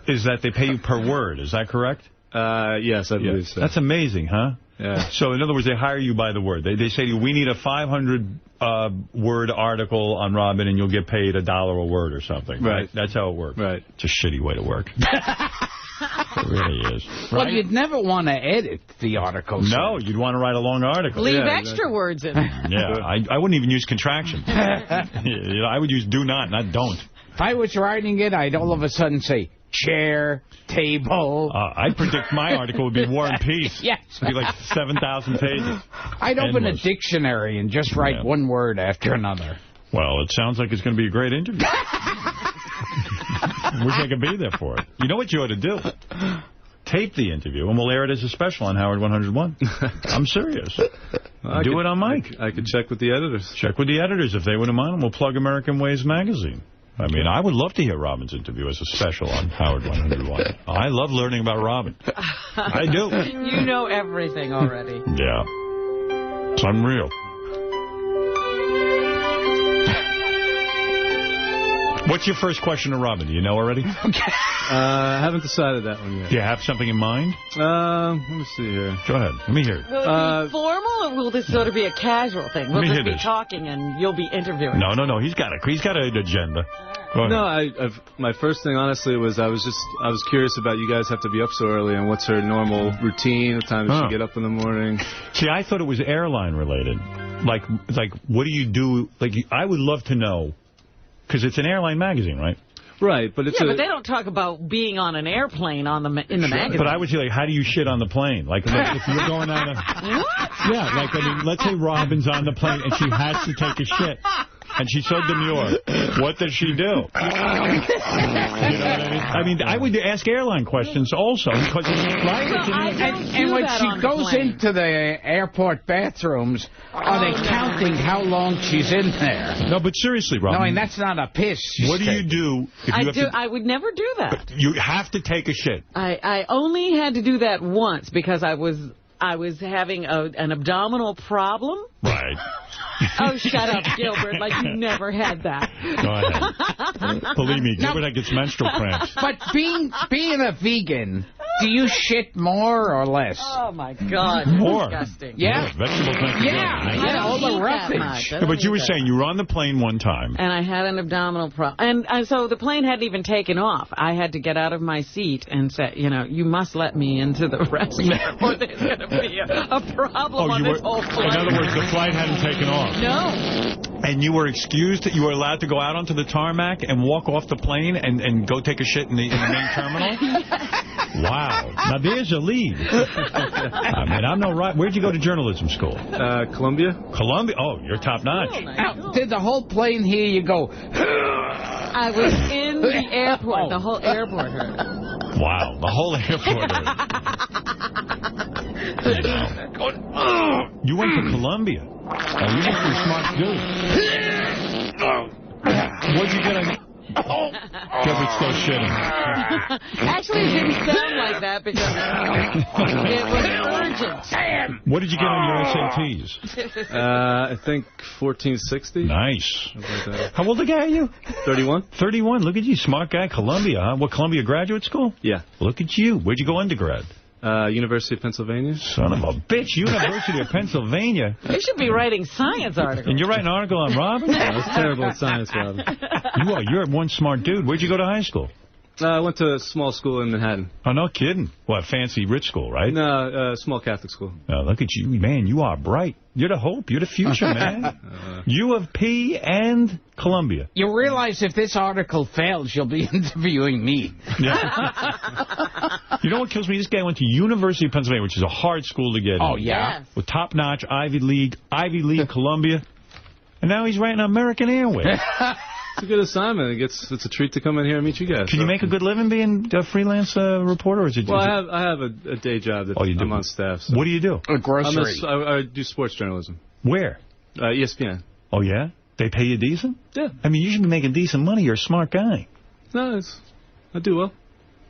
is that they pay you per word. Is that correct? Yes, I believe so. That's amazing, huh? Yeah. So, in other words, they hire you by the word. They say to you, we need a 500-word article on Robin, and you'll get paid $1 a word or something. Right. That's how it works. Right. It's a shitty way to work. It really is. Right? Well, you'd never want to edit the articles. No, you'd want to write a long article. Leave extra words in. Yeah, I wouldn't even use contractions. I would use do not don't. If I was writing it, I'd all of a sudden say, chair, table. I predict my article would be War and Peace. Yes. It'd be like 7,000 pages. I'd open a dictionary and just write one word after another. Well, it sounds like it's going to be a great interview. Wish I could be there for it. You know what you ought to do? Tape the interview, and we'll air it as a special on Howard 101. I'm serious. Do it on mic. I could check with the editors. Check with the editors if they wouldn't mind, and we'll plug American Ways magazine. I mean, I would love to hear Robin's interview as a special on Howard 101. I love learning about Robin. I do. You know everything already. Yeah. It's unreal. What's your first question to Robin? Do you know already? I haven't decided that one yet. Do you have something in mind? Let me see here. Go ahead. Let me hear it. Will it be formal, or will this sort of be a casual thing? We'll just be talking and you'll be interviewing. No. He's got an agenda. No, my first thing, honestly, was I was curious about you guys have to be up so early, and what's her normal routine, what time does she get up in the morning? See, I thought it was airline related. Like, what do you do? Like, I would love to know, because it's an airline magazine, right? Right, but it's but they don't talk about being on an airplane in the magazine. But I would say, like, how do you shit on the plane? Like if you're going on a... What? Yeah, like, I mean, let's say Robin's on the plane and she has to take a shit. And she's so demure. What does she do? You know what I mean? I would ask airline questions also. Because and when she goes into the airport bathrooms, are they counting how long she's in there? No, but seriously, Robin. No, and that's not a piss. What do you do? I would never do that. You have to take a shit. I only had to do that once because I was having an abdominal problem. Right. Oh, shut up, Gilbert, like you never had that. Go ahead. Believe me, Gilbert gets menstrual cramps. But being a vegan, do you shit more or less? Oh, my God. More. Disgusting. Yeah. Vegetables make you all the roughage. But you were saying you were on the plane one time. And I had an abdominal problem. And so the plane hadn't even taken off. I had to get out of my seat and say, you must let me into the restroom or there's going to be a problem on this whole flight. In other words, the flight hadn't taken off. No. And you were excused, you were allowed to go out onto the tarmac and walk off the plane and go take a shit in the main terminal? Wow. Now, there's a lead. I mean, I'm no right. Where'd you go to journalism school? Columbia. Columbia? Oh, you're top notch. Oh, now, did the whole plane hear you go? I was in the airport. The whole airport heard it. Wow. The whole airport heard it. You went to Columbia. Oh, you must be a smart dude. What'd you get on... Gilbert's still shitting. Actually, it didn't sound like that because it was urgent. What did you get on your SATs? I think 1460. Nice. How old a guy are you? 31. 31. Look at you. Smart guy. Columbia, huh? What, Columbia Graduate School? Yeah. Look at you. Where'd you go undergrad? University of Pennsylvania. Son of a bitch. University of Pennsylvania. You should be writing science articles. And you're writing an article on Robin? I was terrible at science, Robin. You're one smart dude. Where'd you go to high school? I went to a small school in Manhattan. Oh, no kidding. What, fancy rich school, right? No, small Catholic school. Oh, look at you. Man, you are bright. You're the hope. You're the future, man. U of P and Columbia. You realize if this article fails, you'll be interviewing me. Yeah. You know what kills me? This guy went to University of Pennsylvania, which is a hard school to get in. Oh, yeah? Yes. With top-notch Ivy League, Columbia. And now he's writing American Airways. It's a good assignment. It's a treat to come in here and meet you guys. Can you make a good living being a freelance reporter? Or is it? Well, I have a day job that I'm on staff. So. What do you do? A grocery. I do sports journalism. Where? ESPN. Oh, yeah? They pay you decent? Yeah. I mean, you should be making decent money. You're a smart guy. No, I do well.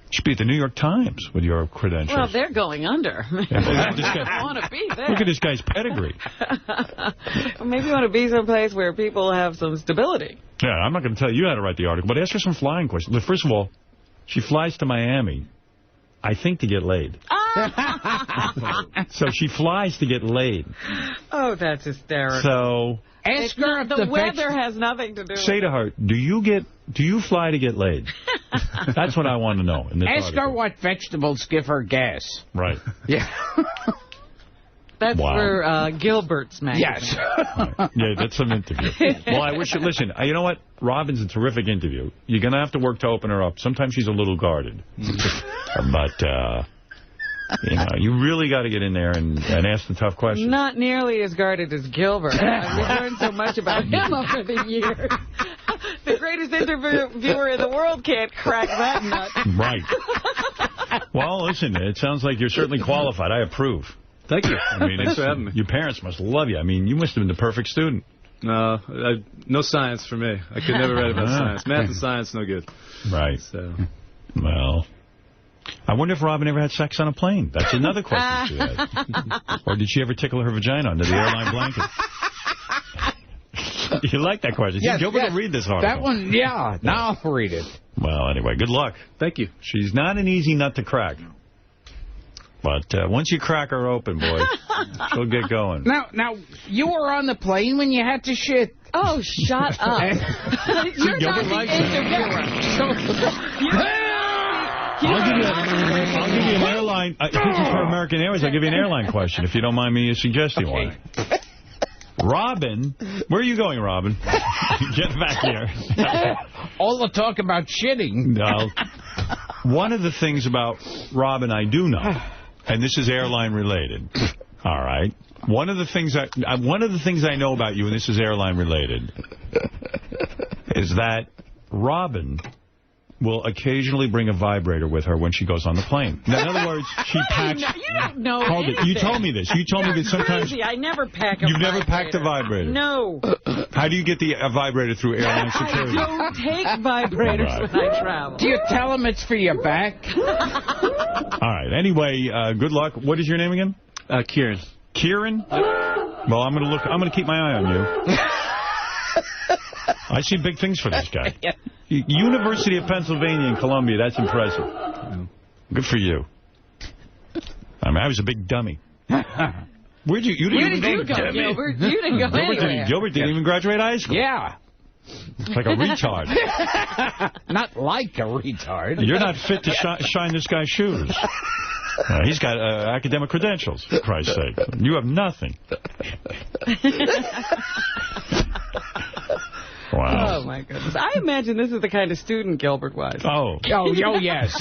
You should be at the New York Times with your credentials. Well, they're going under. I want to be there. Look at this guy's pedigree. Maybe you want to be someplace where people have some stability. Yeah, I'm not going to tell you how to write the article, but ask her some flying questions. First of all, she flies to Miami, I think, to get laid. So she flies to get laid. Oh, that's hysterical. So ask her if the weather has nothing to do with it. Say to her, do you fly to get laid? That's what I want to know in this Ask article. her what vegetables give her gas. Right. Yeah. That's for Gilbert's magazine. Yes. Right. Yeah, that's some interview. Well, I wish you... Listen, you know what? Robin's a terrific interview. You're going to have to work to open her up. Sometimes she's a little guarded. But, you know, you really got to get in there and ask the tough questions. Not nearly as guarded as Gilbert. We've learned so much about him over the years. The greatest interviewer in the world can't crack that nut. Right. Well, listen, it sounds like you're certainly qualified. I approve. Thank you. I mean, Thanks for having me. Your parents must love you. I mean, you must have been the perfect student. No, no science for me. I could never write about science. Math and science, no good. Right. So, well, I wonder if Robin ever had sex on a plane. That's another question she had. Or did she ever tickle her vagina under the airline blanket? You like that question? Yes, Gilbert will read this article. That one, yeah. Now I'll read it. Well, anyway, good luck. Thank you. She's not an easy nut to crack. But once you crack her open, boy, she'll get going. Now, you were on the plane when you had to shit. Oh, shut up. You're not the interviewer. I'll give you an airline. This is for American Airways. I'll give you an airline question, if you don't mind me suggesting one. Robin, where are you going, Robin? Get back here. All the talk about shitting. No. One of the things about Robin I do know, and this is airline related. All right. One of the things I know about you, and this is airline related, is that Robin will occasionally bring a vibrator with her when she goes on the plane. Now, in other words, she packs... No, you don't know Hold anything. it. You told me this. You told me that sometimes... Crazy. I never pack a You've vibrator. never packed a vibrator? No. How do you get a vibrator through airline security? I don't take vibrators when I travel. Do you tell them it's for your back? All right. Anyway, good luck. What is your name again? Kieran. Kieran? Well, I'm going to keep my eye on you. I see big things for this guy. University of Pennsylvania in Columbia, that's impressive. Good for you. I mean, I was a big dummy. Where'd you didn't even go, Gilbert. You didn't go anywhere. Gilbert didn't even graduate high school. Yeah. Like a retard. Not like a retard. You're not fit to shine this guy's shoes. He's got academic credentials, for Christ's sake. You have nothing. Wow. Oh, my goodness. I imagine this is the kind of student Gilbert was. Oh, yes.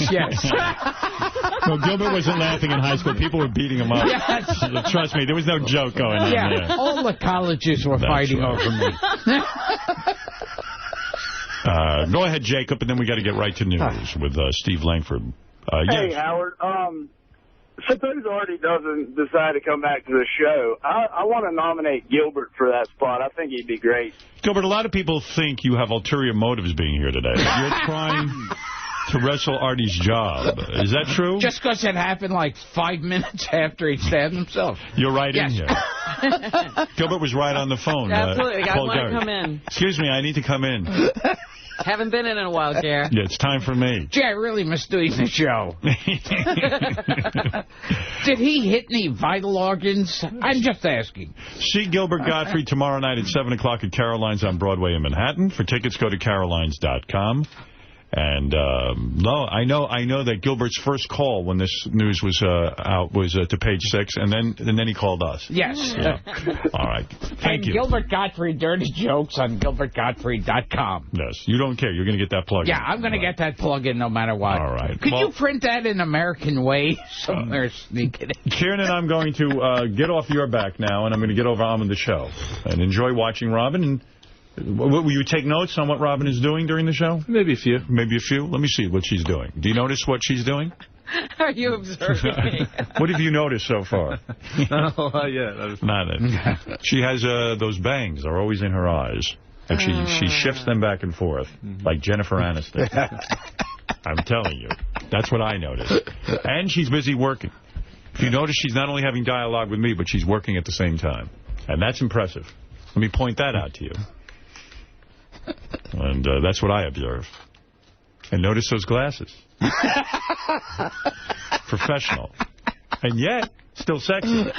No, Gilbert wasn't laughing in high school. People were beating him up. Yes. Trust me, there was no joke going on there. All the colleges were fighting over me. Go ahead, Jacob, and then we got to get right to news with Steve Langford. Hey, Howard. Suppose Artie doesn't decide to come back to the show. I want to nominate Gilbert for that spot. I think he'd be great. Gilbert, a lot of people think you have ulterior motives being here today. You're trying to wrestle Artie's job. Is that true? Just because it happened like 5 minutes after he stabbed himself. You're right in here. Gilbert was right on the phone. Absolutely. I want to come in. Excuse me, I need to come in. Haven't been in a while, Gare. Yeah, it's time for me. Gee, I really miss doing the show. Did he hit any vital organs? I'm just asking. See Gilbert Gottfried tomorrow night at 7 o'clock at Caroline's on Broadway in Manhattan. For tickets, go to carolines.com. And, no, I know that Gilbert's first call when this news was out was to Page 6, and then he called us. Yes. Yeah. All right. Thank you. Gilbert Gottfried, dirty jokes on gilbertgottfried.com. Yes. You don't care. You're going to get that plug in. Yeah, I'm going to get that plug in no matter what. All right. Could you print that in American way somewhere? Sneak it in. Kieran and I'm going to get off your back now, and I'm going to get over on the show and enjoy watching Robin. And will you take notes on what Robin is doing during the show? Maybe a few. Maybe a few? Let me see what she's doing. Do you notice what she's doing? Are you observing me? What have you noticed so far? Not yet. Not. She has those bangs are always in her eyes. And she shifts them back and forth, like Jennifer Aniston. I'm telling you. That's what I noticed. And she's busy working. If you notice, she's not only having dialogue with me, but she's working at the same time. And that's impressive. Let me point that out to you. And that's what I observe. And notice those glasses. Professional. And yet, still sexy.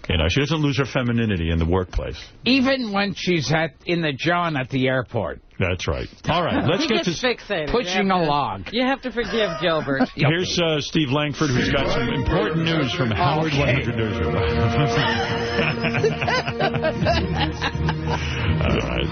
You know, she doesn't lose her femininity in the workplace. Even when she's in the John at the airport. That's right. All right, let's get to fixated. Pushing a log. You have to forgive Gilbert. Here's Steve Langford, who's got some important news from Howard 100 Newsroom. All right.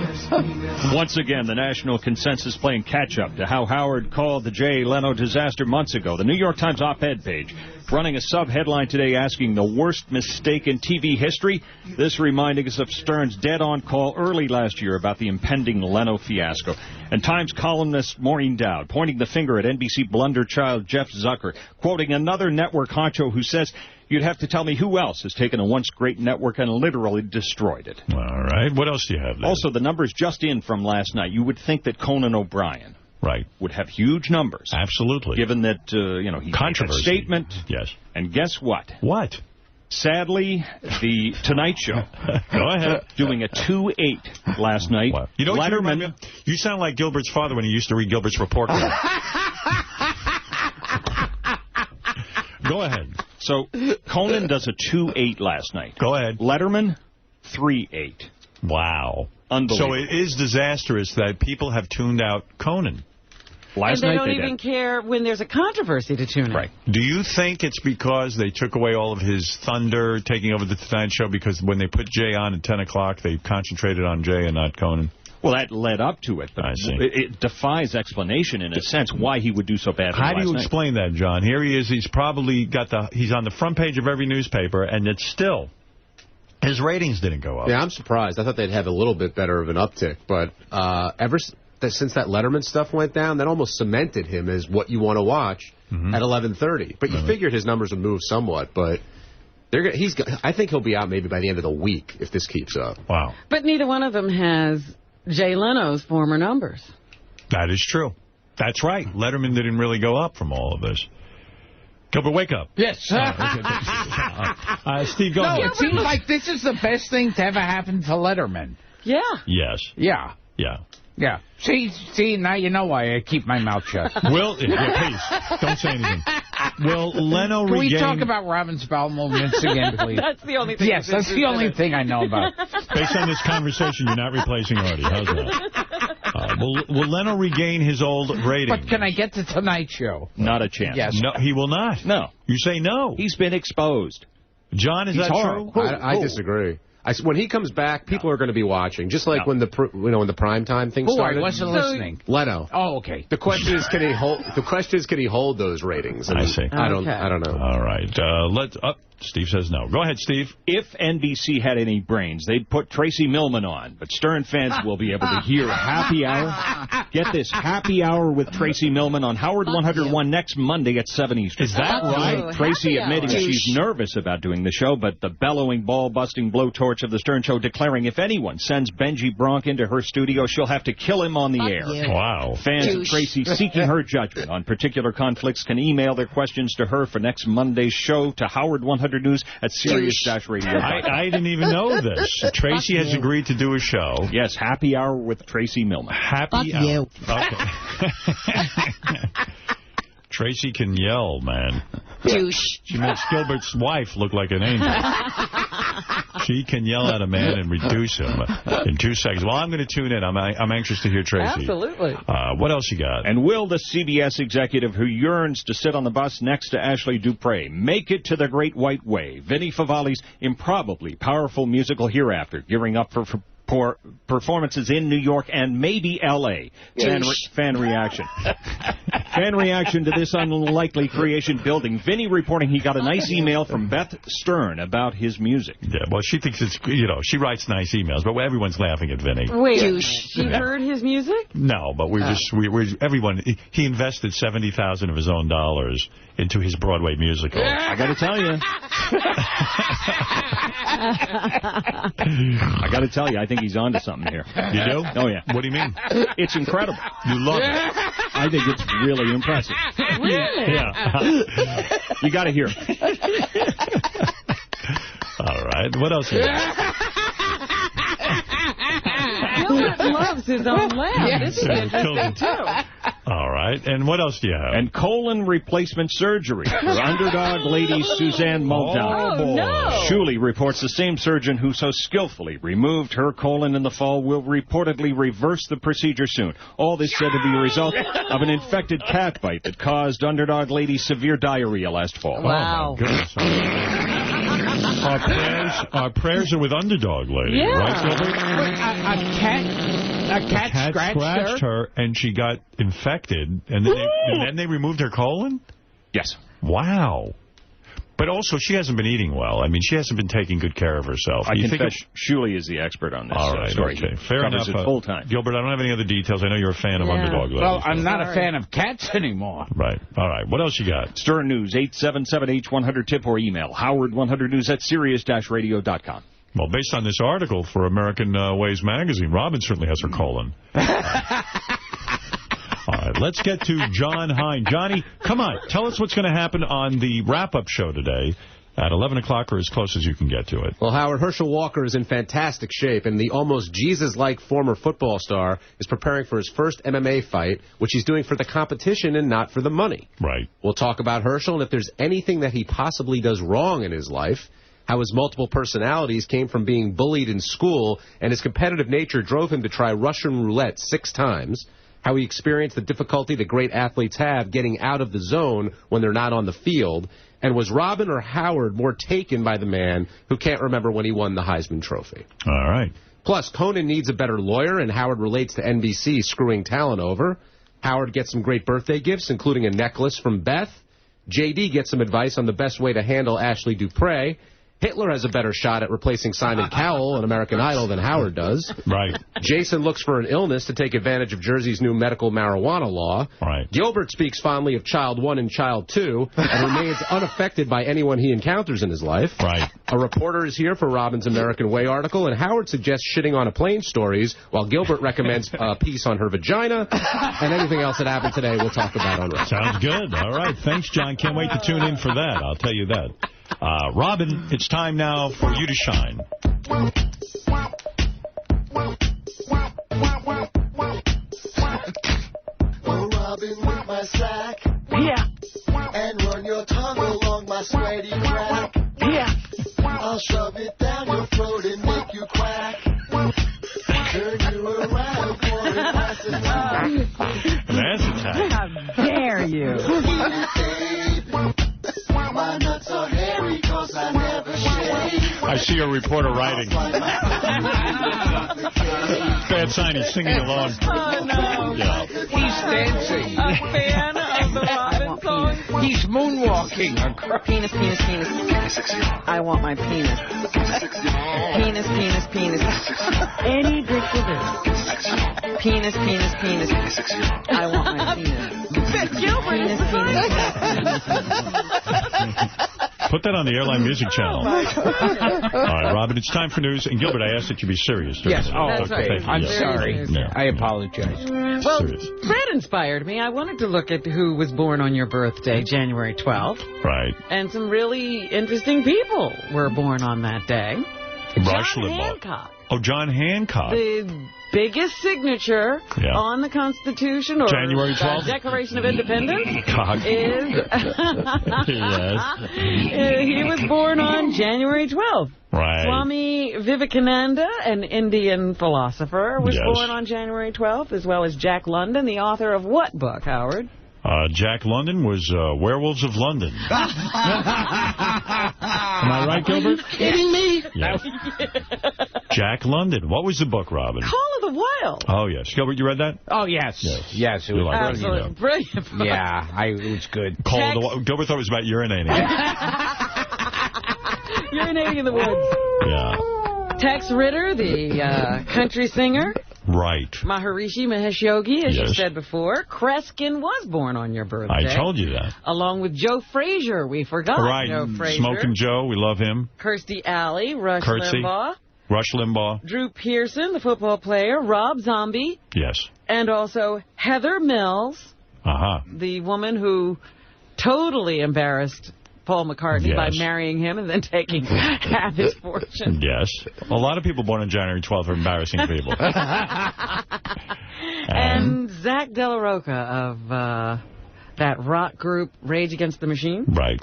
Once again, the national consensus playing catch-up to how Howard called the Jay Leno disaster months ago. The New York Times op-ed page running a sub-headline today asking the worst mistake in TV history. This reminding us of Stern's dead-on call early last year about the impending Leno fiasco. And Times columnist Maureen Dowd pointing the finger at NBC blunder child Jeff Zucker, quoting another network honcho who says, "You'd have to tell me who else has taken a once great network and literally destroyed it." All right. What else do you have there? Also, the numbers just in from last night. You would think that Conan O'Brien would have huge numbers. Absolutely. Given that, he made a statement. Yes. And guess what? What? Sadly, the Tonight Show Go ahead. doing a 2-8 last night. Wow. You know what Letterman, you sound like Gilbert's father when he used to read Gilbert's report card. Go ahead. So, Conan does a 2-8 last night. Go ahead. Letterman, 3-8. Wow. Unbelievable. So it is disastrous that people have tuned out Conan. And they don't even care when there's a controversy to tune in. Right. Do you think it's because they took away all of his thunder taking over the Tonight Show, because when they put Jay on at 10 o'clock, they concentrated on Jay and not Conan? Well, that led up to it. But I see. It defies explanation, in a sense, why he would do so badly How do you last night. explain that, John? Here he is. He's probably he's on the front page of every newspaper, and it's still... his ratings didn't go up. Yeah, I'm surprised. I thought they'd have a little bit better of an uptick. But since that Letterman stuff went down, that almost cemented him as what you want to watch at 11:30. But you figured his numbers would move somewhat. But I think he'll be out maybe by the end of the week if this keeps up. Wow. But neither one of them has Jay Leno's former numbers. That is true. That's right. Letterman didn't really go up from all of this. Gilbert, wake up. Yes. Steve, go ahead. No, it seems like this is the best thing to ever happen to Letterman. Yeah. Yes. Yeah. Yeah. Yeah. See, now you know why I keep my mouth shut. Please, don't say anything. Will Leno Can regain... we talk about Robin's bowel movements again, please? That's the only thing. Yes, that's the only thing I know about. Based on this conversation, you're not replacing Artie. How's that? Will Leno regain his old ratings? But can I get the Tonight Show? Not a chance. Yes. No, he will not. No. You say no. He's been exposed. John, is that true? I disagree. When he comes back, people are going to be watching, just like when the primetime thing started. I wasn't listening. Leno. Oh, okay. The question is, can he hold? The question is, can he hold those ratings? I see. I don't know. All right. Steve says no. Go ahead, Steve. If NBC had any brains, they'd put Tracy Millman on. But Stern fans will be able to hear Happy Hour. Get this, Happy Hour with Tracy Millman on Howard 101 next Monday at 7 Eastern. Is that right? Tracy admitting she's nervous about doing the show, but the bellowing, ball-busting blowtorch of the Stern Show declaring if anyone sends Benji Bronk into her studio, she'll have to kill him on the air. Wow. Fans of Tracy seeking her judgment on particular conflicts can email their questions to her for next Monday's show to Howard 100 News at Sirius-Radio. I didn't even know this. Tracy has agreed to do a show. Yes, Happy Hour with Tracy Millman. Happy Hour. You. Okay. Tracy can yell, man. She makes Gilbert's wife look like an angel. She can yell at a man and reduce him in 2 seconds. Well, I'm going to tune in. I'm anxious to hear Tracy. Absolutely. What else you got? And will the CBS executive who yearns to sit on the bus next to Ashley Dupre make it to the Great White Way? Vinnie Favale's improbably powerful musical Hereafter, gearing up for performances in New York and maybe L.A. Fan reaction. Fan reaction to this unlikely creation building. Vinny reporting he got a nice email from Beth Stern about his music. Yeah, well, she thinks it's, she writes nice emails, but everyone's laughing at Vinny. Wait, she heard his music? No, but he invested $70,000 of his own dollars into his Broadway musical. I got to tell you. I think he's onto something here. You do? Oh, yeah. What do you mean? It's incredible. You love it. I think it's really impressive. Really? Yeah. You got to hear it. All right. What else? Gilbert loves his own laugh. This is interesting, too. All right. right. And what else do you have? And colon replacement surgery for underdog lady Suzanne Muldown. Oh, no. Shuley reports the same surgeon who so skillfully removed her colon in the fall will reportedly reverse the procedure soon. All this said to be a result of an infected cat bite that caused underdog lady severe diarrhea last fall. Wow. Oh, my goodness. Our prayers are with underdog lady, right, Gilbert? A cat scratched her, and she got infected, and then they removed her colon? Yes. Wow. But also, she hasn't been eating well. I mean, she hasn't been taking good care of herself. I confess, Shuley is the expert on this story. Okay. Fair enough. Full time. Gilbert, I don't have any other details. I know you're a fan of underdog ladies. Well, I'm not a fan of cats anymore. Right. All right. What else you got? Stern News, 877-H100-TIP, or email howard100news@sirius-radio.com. Well, based on this article for American Ways magazine, Robin certainly has her colon. All right, let's get to John Hine. Johnny, come on. Tell us what's going to happen on the wrap-up show today at 11 o'clock or as close as you can get to it. Well, Howard, Herschel Walker is in fantastic shape, and the almost Jesus-like former football star is preparing for his first MMA fight, which he's doing for the competition and not for the money. Right. We'll talk about Herschel and if there's anything that he possibly does wrong in his life, how his multiple personalities came from being bullied in school, and his competitive nature drove him to try Russian roulette 6 times, how he experienced the difficulty that great athletes have getting out of the zone when they're not on the field, and was Robin or Howard more taken by the man who can't remember when he won the Heisman Trophy? All right. Plus, Conan needs a better lawyer, and Howard relates to NBC screwing talent over. Howard gets some great birthday gifts, including a necklace from Beth. JD gets some advice on the best way to handle Ashley Dupre. Hitler has a better shot at replacing Simon Cowell on American Idol than Howard does. Right. Jason looks for an illness to take advantage of Jersey's new medical marijuana law. Right. Gilbert speaks fondly of Child 1 and Child 2 and remains unaffected by anyone he encounters in his life. Right. A reporter is here for Robin's American Way article, and Howard suggests shitting on a plane stories, while Gilbert recommends a piece on her vagina, and anything else that happened today we'll talk about on Reddit. Sounds good. All right. Thanks, John. Can't wait to tune in for that. I'll tell you that. Robin, it's time now for you to shine. Oh, Robin with my sack. Yeah. And run your tongue along my sweaty crack. Yeah. I'll shove it down your throat and make you quack. Turn you around for an ass attack. An ass attack. How dare you? My nuts are hairy 'cause I never shave. I see a reporter writing. Bad sign, he's singing along. Oh, no. Yeah. He's dancing. A fan of the Robin song? He's moonwalking. Penis, penis, penis. I want my penis. Penis, penis, penis. Any drink will do. Penis, penis, penis. I want my penis. Gilbert is Put that on the airline music channel. All right, Robin, it's time for news. And Gilbert, I asked that you be serious. Yes. Oh, That's right. Thank you. I'm Yeah. sorry. Yeah. I apologize. Well, Serious. Fred inspired me. I wanted to look at who was born on your birthday, January 12th. Right. And some really interesting people were born on that day. Rush John Limbaugh. Hancock. Oh, John Hancock. The biggest signature on the Constitution or January 12th? Declaration of Independence Cock. is Yes. he was born on January 12th. Right. Swami Vivekananda, an Indian philosopher, was Yes. born on January 12th, as well as Jack London, the author of what book, Howard? Jack London was Werewolves of London. Am I right, Gilbert? Are you kidding me? Yes. Jack London. What was the book, Robin? Call of the Wild. Oh, yes. Gilbert, you read that? Oh, yes. Yes, it was like brilliant. it, Brilliant book. Yeah, it was good. Gilbert thought it was about urinating. Urinating in the woods. Yeah. Tex Ritter, the country singer. Right. Maharishi Mahesh Yogi, as you Yes. said before. Kreskin was born on your birthday. I told you that. Along with Joe Frazier. We forgot Right. Joe Frazier. Smoking Joe. We love him. Kirstie Alley, Rush Curtsy. Limbaugh. Rush Limbaugh. Drew Pearson, the football player. Rob Zombie. Yes. And also Heather Mills, the woman who totally embarrassed Paul McCartney by marrying him and then taking half his fortune. Yes. A lot of people born on January 12th are embarrassing people. And Zach De La Rocha of that rock group Rage Against the Machine. Right.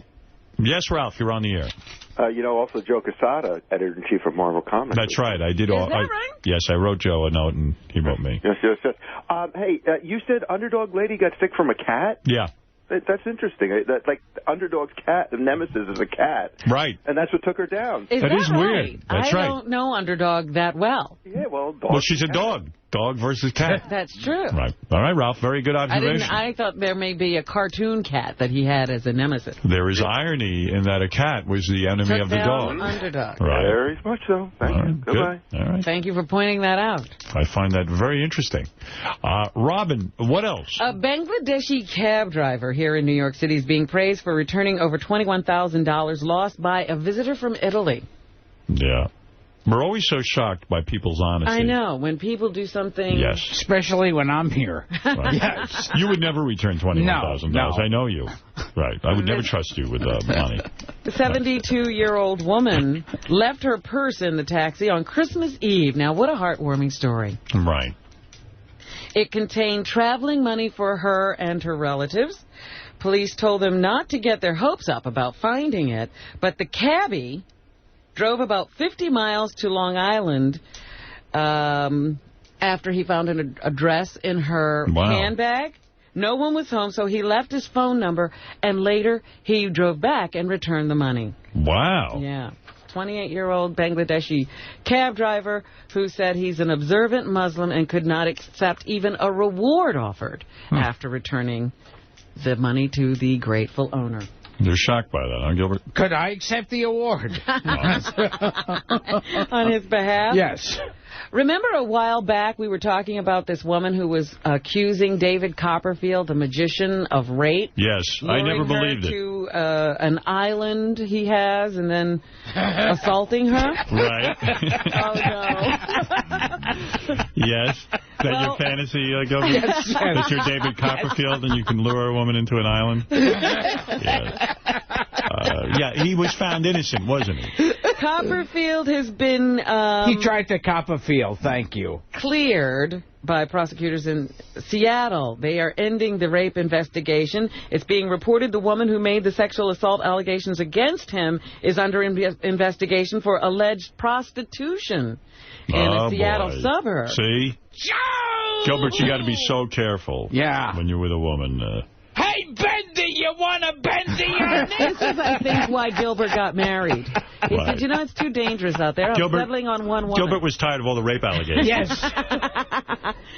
Yes, Ralph, you're on the air. Also Joe Quesada, editor-in-chief of Marvel Comics. That's right. I did all. Is that right? Yes, I wrote Joe a note, and he wrote me. Yes. Hey, you said Underdog Lady got sick from a cat? Yeah. That's interesting. That's like Underdog's cat, the nemesis is a cat. Right. And that's what took her down. That is weird. That's right. I don't know Underdog that well. Yeah, well, she's a dog. Dog versus cat. That's true. Right. All right, Ralph. Very good observation. I thought there may be a cartoon cat that he had as a nemesis. There is irony in that a cat was the enemy of the dog. Underdog. Right. Very much so. Thank you. Goodbye. Good. All right. Thank you for pointing that out. I find that very interesting. Robin, what else? A Bangladeshi cab driver here in New York City is being praised for returning over $21,000 lost by a visitor from Italy. Yeah. We're always so shocked by people's honesty. I know. When people do something... Yes. Especially when I'm here. Right. Yes. You would never return $21,000. No. I know you. Right. I would never trust you with money. The 72-year-old woman left her purse in the taxi on Christmas Eve. Now, what a heartwarming story. Right. It contained traveling money for her and her relatives. Police told them not to get their hopes up about finding it, but the cabbie drove about 50 miles to Long Island after he found an address in her handbag. No one was home, so he left his phone number, and later he drove back and returned the money. Wow. Yeah. 28-year-old Bangladeshi cab driver who said he's an observant Muslim and could not accept even a reward offered after returning the money to the grateful owner. They're shocked by that, huh, Gilbert? Could I accept the award? On his behalf? Yes. Remember a while back we were talking about this woman who was accusing David Copperfield, the magician, of rape? Yes, I never believed it. To an island he has and then assaulting her? Right. Oh, no. Yes. Is that your fantasy, Gilbert? Yes. That you're David Copperfield and you can lure a woman into an island? Yes. Yeah, he was found innocent, wasn't he? Copperfield has been... he tried to Copperfield, thank you. Cleared by prosecutors in Seattle. They are ending the rape investigation. It's being reported the woman who made the sexual assault allegations against him is under investigation for alleged prostitution in a Seattle suburb. See? Gilbert, you got to be so careful. Yeah. When you're with a woman. Hey, Bendy, you want a Bendy on this? This is, I think, why Gilbert got married. He said, you know, it's too dangerous out there. I'm settling on one woman. Gilbert was tired of all the rape allegations. Yes.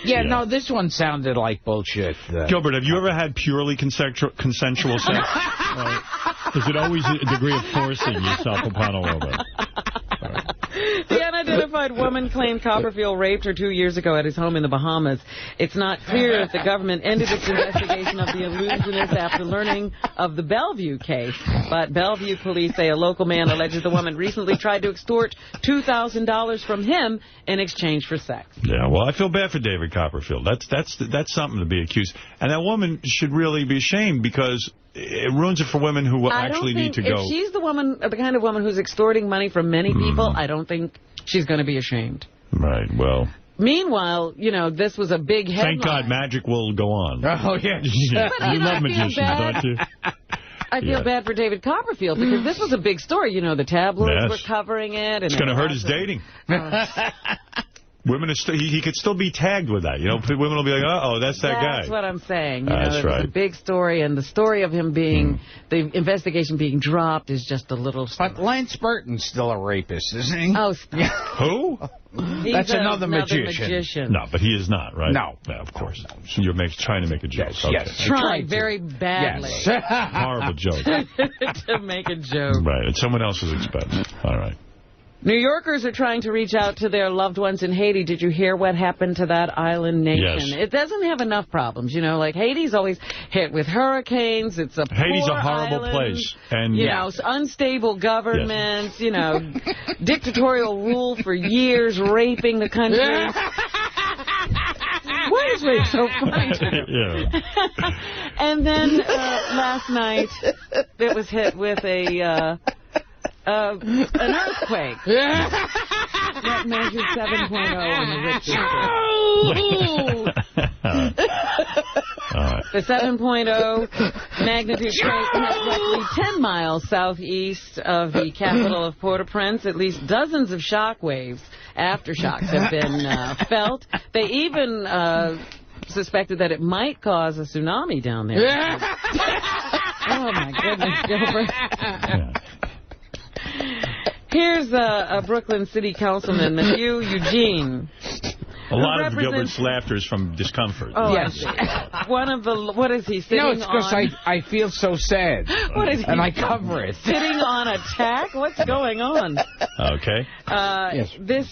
Yeah, no, this one sounded like bullshit. Gilbert, have you ever had purely consensual sex? Is it always a degree of forcing yourself upon a woman? The unidentified woman claimed Copperfield raped her 2 years ago at his home in the Bahamas. It's not clear if the government ended its investigation of the illusionist after learning of the Bellevue case. But Bellevue police say a local man alleges the woman recently tried to extort $2,000 from him in exchange for sex. Yeah, well, I feel bad for David Copperfield. That's something to be accused. And that woman should really be ashamed because it ruins it for women who actually need to go. If she's the kind of woman who's extorting money from many people, I don't think she's going to be ashamed. Right, well. Meanwhile, you know, this was a big headline. Thank God magic will go on. Oh, yes. You love magicians, don't you? I feel bad for David Copperfield because this was a big story. You know, the tabloids were covering it. And it's going to hurt his dating. Women are he could still be tagged with that. You know, women will be like, uh-oh, that's that guy. That's what I'm saying. You that's know, right. It's a big story, and the story of him being, the investigation being dropped is just a little story. But Lance Burton's still a rapist, isn't he? Oh, stop. Yeah. Who? That's another magician. No, but he is not, right? No. Yeah, of course. So you're trying to make a joke. Yes, okay. yes. Trying very badly. Yes. Horrible joke. To make a joke. Right, at someone else's expense. All right. New Yorkers are trying to reach out to their loved ones in Haiti. Did you hear what happened to that island nation? Yes. It doesn't have enough problems. You know, like Haiti's always hit with hurricanes. It's a Haiti's poor a horrible island, place. And you know, unstable governments, you know, dictatorial rule for years, raping the country. Why is rape so funny to you? And then last night, it was hit with an earthquake. that measured 7.0 on the Richter scale. The 7.0 magnitude quake hit roughly 10 miles southeast of the capital of Port-au-Prince. At least dozens of shock waves, aftershocks, have been felt. They even suspected that it might cause a tsunami down there. Oh, my goodness, Gilbert. Here's a Brooklyn City Councilman, Matthew Eugene. A lot of Gilbert's laughter is from discomfort. Oh, yes. One of the, what is he sitting on? No, it's because I feel so sad. What is he? And I cover it. Sitting on a tack? What's going on? Okay. Yes. This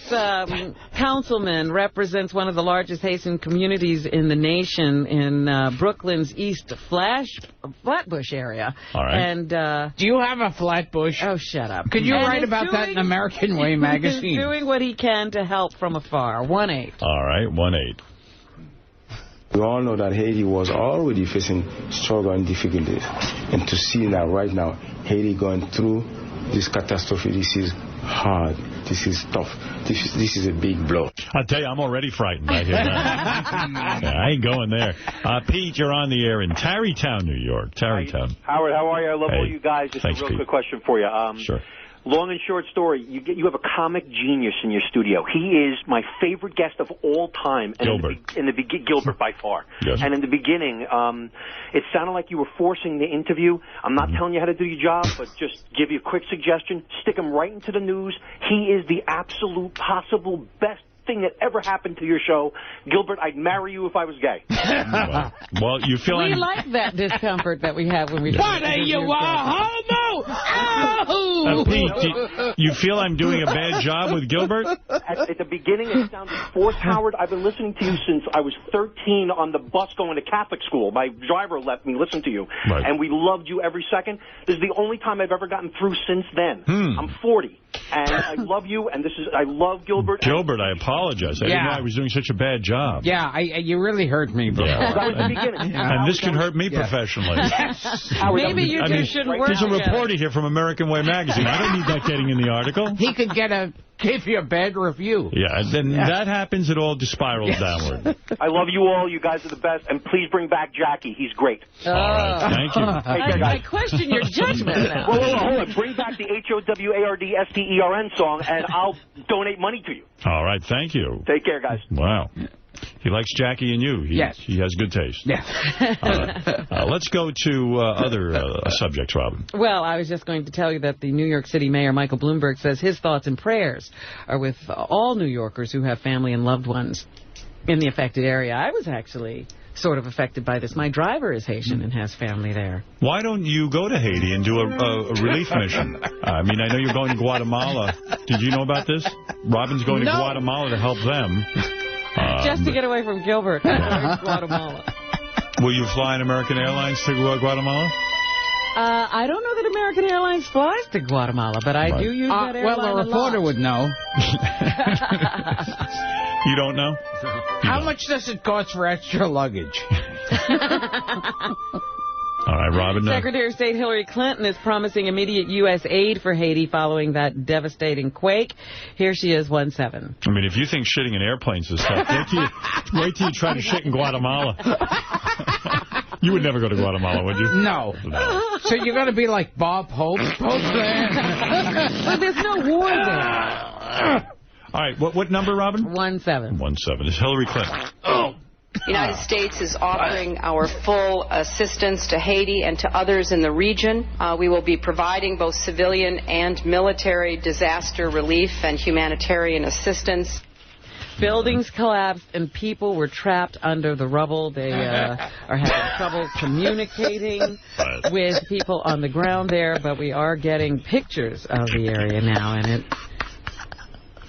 councilman represents one of the largest Haitian communities in the nation in Brooklyn's East Flatbush area. All right. And do you have a Flatbush? Oh, shut up. Could you write about that in American Way magazine? He's doing what he can to help from afar. 1-8. All right, 1-8. We all know that Haiti was already facing struggle and difficulties. And to see that right now, Haiti going through this catastrophe, this is hard. This is tough. This is a big blow. I'll tell you, I'm already frightened right here. I ain't going there. Pete, you're on the air in Tarrytown, New York. Tarrytown. Howard, how are you? I love all you guys. Just Thanks, a real Pete. quick question for you. Sure. Long and short story, you have a comic genius in your studio. He is my favorite guest of all time. And Gilbert. Gilbert, by far. Yes. And in the beginning, it sounded like you were forcing the interview. I'm not telling you how to do your job, but just give you a quick suggestion. Stick him right into the news. He is the absolute possible best thing that ever happened to your show. Gilbert, I'd marry you if I was gay. Well, you feel we like that discomfort that we have when we... What are you, a homo? Oh! Pete, you feel I'm doing a bad job with Gilbert? At the beginning, it sounded forced, Howard. I've been listening to you since I was 13 on the bus going to Catholic school. My driver let me listen to you, right. And we loved you every second. This is the only time I've ever gotten through since then. I'm 40, and I love you, and I love Gilbert. Gilbert, I apologize. I didn't know I was doing such a bad job. Yeah, you really hurt me before. Yeah. That was the beginning. And this can hurt me professionally. Maybe you two shouldn't work There's a together. reporter here from American Way magazine. I don't need that getting in the article. He could give you a bad review. Yeah, then that happens, it all just spirals downward. I love you all. You guys are the best, and please bring back Jackie. He's great. All right, thank you. I question your judgment now. Whoa, hold on. Bring back the HOWARDSTERN song, and I'll donate money to you. All right, thank you. Take care, guys. Wow. He likes Jackie and you. Yes. He has good taste. Yes. Let's go to other subjects, Robin. Well, I was just going to tell you that the New York City Mayor, Michael Bloomberg, says his thoughts and prayers are with all New Yorkers who have family and loved ones in the affected area. I was actually sort of affected by this. My driver is Haitian and has family there. Why don't you go to Haiti and do a relief mission? I mean, I know you're going to Guatemala. Did you know about this? Robin's going to Guatemala to help them. Just to get away from Gilbert. Guatemala. Will you fly in American Airlines to Guatemala? I don't know that American Airlines flies to Guatemala, but I do use that airline well, a reporter would know. You don't know? How much does it cost for extra luggage? All right, Robin. Secretary of State Hillary Clinton is promising immediate U.S. aid for Haiti following that devastating quake. Here she is, 1-7. I mean, if you think shitting in airplanes is tough, wait till you try to shit in Guatemala. You would never go to Guatemala, would you? No. So you're going to be like Bob Hope? Well, there's no war there. All right, what number, Robin? 1-7. 1-7. It's Hillary Clinton. The United States is offering our full assistance to Haiti and to others in the region. We will be providing both civilian and military disaster relief and humanitarian assistance. Buildings collapsed and people were trapped under the rubble. They are having trouble communicating with people on the ground there, but we are getting pictures of the area now, and it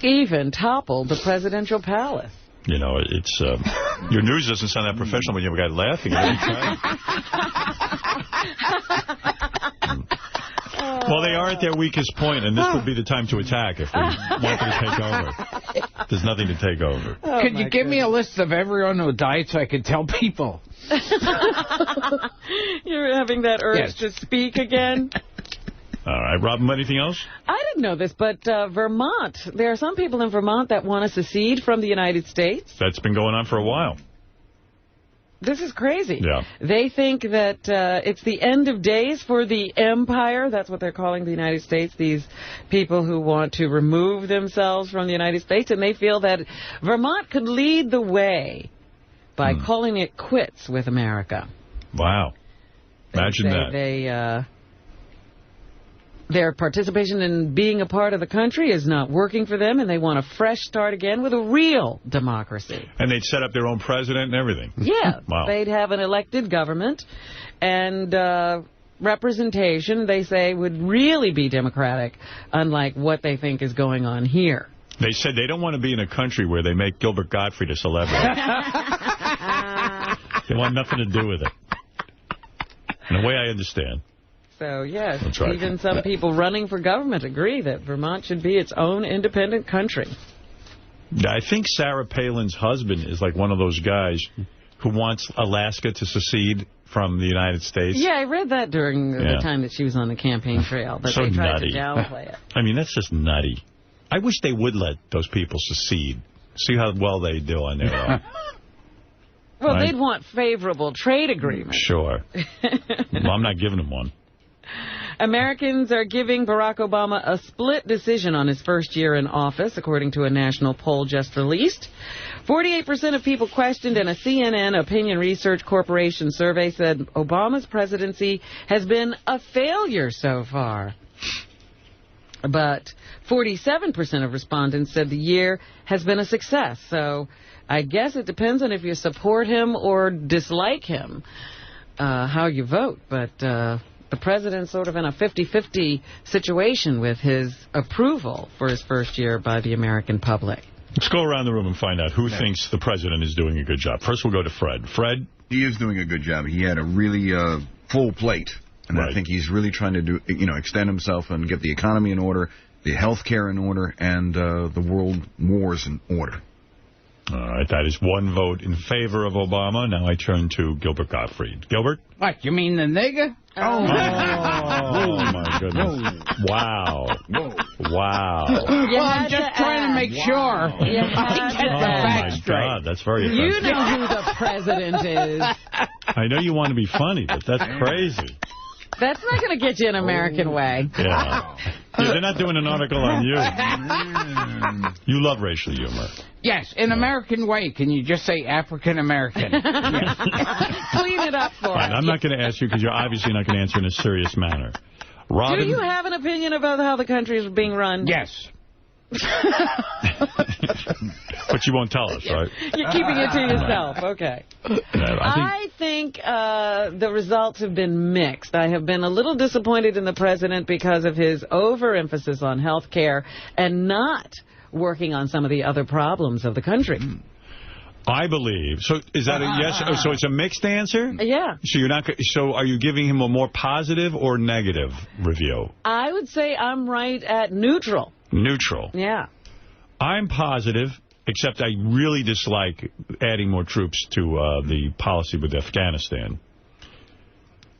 even toppled the presidential palace. You know, it's your news doesn't sound that professional when you have a guy laughing every time. Well, they are at their weakest point, and this would be the time to attack if we wanted to take over. There's nothing to take over. Could you give me a list of everyone who died so I could tell people? You're having that urge to speak again? All right, Robin, anything else? I didn't know this, but Vermont, there are some people in Vermont that want to secede from the United States. That's been going on for a while. This is crazy. Yeah. They think that it's the end of days for the empire. That's what they're calling the United States, these people who want to remove themselves from the United States. And they feel that Vermont could lead the way by calling it quits with America. Wow. Imagine that. Their participation in being a part of the country is not working for them, and they want a fresh start again with a real democracy. And they'd set up their own president and everything. Yeah. Wow. They'd have an elected government, and representation, they say, would really be democratic, unlike what they think is going on here. They said they don't want to be in a country where they make Gilbert Gottfried a celebrity. They want nothing to do with it. In a way I understand. So, yes, That's right. Even some people running for government agree that Vermont should be its own independent country. I think Sarah Palin's husband is like one of those guys who wants Alaska to secede from the United States. Yeah, I read that during the time that she was on the campaign trail, that So they tried nutty. to downplay it. I mean, that's just nutty. I wish they would let those people secede. See how well they do on their own. Well, they'd want favorable trade agreements. Sure. Well, I'm not giving them one. Americans are giving Barack Obama a split decision on his first year in office, according to a national poll just released. 48% of people questioned in a CNN Opinion Research Corporation survey said Obama's presidency has been a failure so far. But 47% of respondents said the year has been a success. So I guess it depends on if you support him or dislike him, how you vote. But the president's sort of in a 50-50 situation with his approval for his first year by the American public. Let's go around the room and find out who thinks the president is doing a good job. First, we'll go to Fred. Fred? He is doing a good job. He had a really full plate. And I think he's really trying to extend himself and get the economy in order, the health care in order, and the world wars in order. All right, that is one vote in favor of Obama. Now I turn to Gilbert Gottfried. Gilbert? What, you mean the nigger? Oh, my goodness. Wow. Wow. Well, I'm just trying to make sure I get the facts straight. God, that's very offensive. You know who the president is. I know you want to be funny, but that's crazy. That's not going to get you an American way. Yeah. They're not doing an article on you. You love racial humor. Yes, in American way. Can you just say African American? Yes. Clean it up for us. I'm not going to ask you because you're obviously not going to answer in a serious manner. Robin? Do you have an opinion about how the country is being run? Yes. But you won't tell us, right? You're keeping it to yourself. Okay. I think the results have been mixed. I have been a little disappointed in the president because of his overemphasis on health care and not working on some of the other problems of the country. I believe. So is that a yes? Oh, so it's a mixed answer? Yeah. So you're not. So are you giving him a more positive or negative review? I would say I'm right at neutral. Neutral. Yeah. I'm positive, except I really dislike adding more troops to the policy with Afghanistan.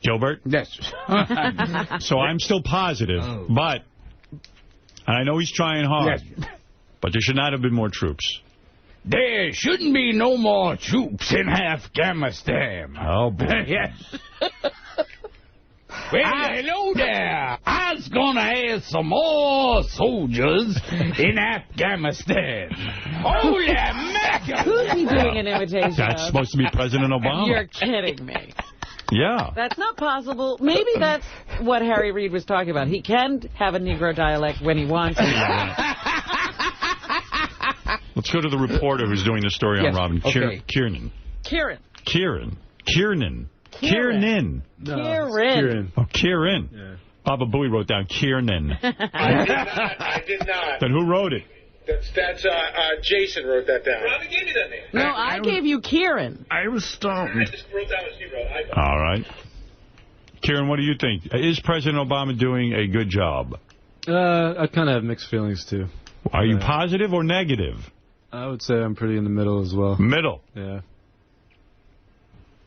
Gilbert? Yes. So I'm still positive, but I know he's trying hard, but there should not have been more troops. There shouldn't be no more troops in Afghanistan. Oh, boy. Yes. Well, hello there. I was going to add some more soldiers in Afghanistan. Holy mackerel. Who's he doing an imitation That's of? supposed to be President Obama. You're kidding me. Yeah. That's not possible. Maybe that's what Harry Reid was talking about. He can have a Negro dialect when he wants to. Let's go to the reporter who's doing the story on Robin. Okay. Kiernan. Kieran. Oh, Kieran. Yeah. Baba Booey wrote down Kiernan. I did not. Then who wrote it? That's Jason wrote that down. Robin gave me that name. No, I gave you Kieran. I was stoned. I just wrote down what she wrote. All right. Kieran, what do you think? Is President Obama doing a good job? I kind of have mixed feelings, too. Are you positive or negative? I would say I'm pretty in the middle as well. Middle? Yeah.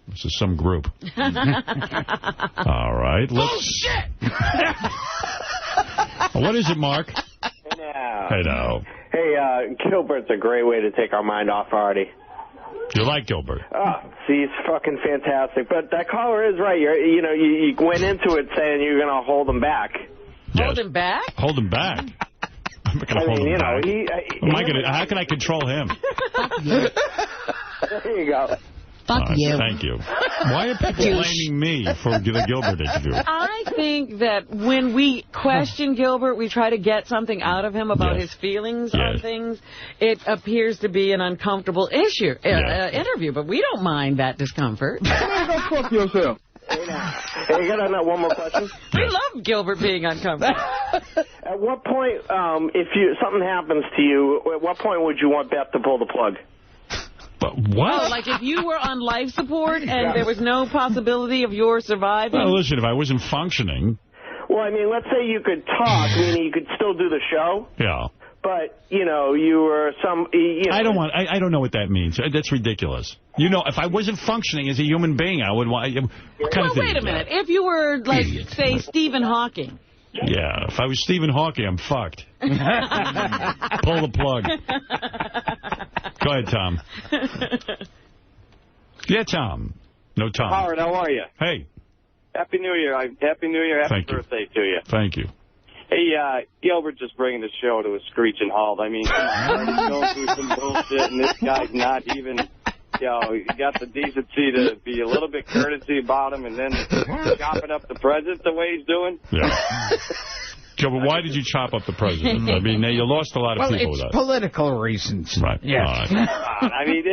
This is some group. All right. Let's... What is it, Mark? Hey, now. Hey, Gilbert's a great way to take our mind off Artie. You like Gilbert? See, he's fucking fantastic. But that caller is right. You went into it saying you're going to hold him back. Hold him back? Hold him back? I'm not going to hold him back. How can I control him? There you go. Fuck you. Thank you. Why are people blaming me for the Gilbert interview? I think that when we question Gilbert, we try to get something out of him about his feelings on things. It appears to be an uncomfortable interview, but we don't mind that discomfort. Go fuck yourself. Hey, you got to know one more question? We love Gilbert being uncomfortable. At what point, if something happens to you, at what point would you want Beth to pull the plug? But what? Oh, like if you were on life support and there was no possibility of your surviving? Well, listen, if I wasn't functioning... Well, I mean, let's say you could talk, meaning you could still do the show. Yeah. But, you were some... I don't know what that means. That's ridiculous. If I wasn't functioning as a human being, I would want... What kind of thing wait a is minute. that? If you were, like, say, Stephen Hawking. Yeah, if I was Stephen Hawking, I'm fucked. Pull the plug. Go ahead, Tom. Yeah, Tom. No, Tom. Howard, how are you? Hey. Happy New Year. Happy New Year. Happy birthday to you. Thank you. Hey, Gilbert just bringing the show to a screeching halt. I mean, he's going through some bullshit, and this guy's not even... he got the decency to be a little bit courtesy about him and then chopping up the president the way he's doing. Yeah. Joe, but why did you chop up the president? I mean, you lost a lot of people with that. Well, it's political reasons. Right. Yes. I mean,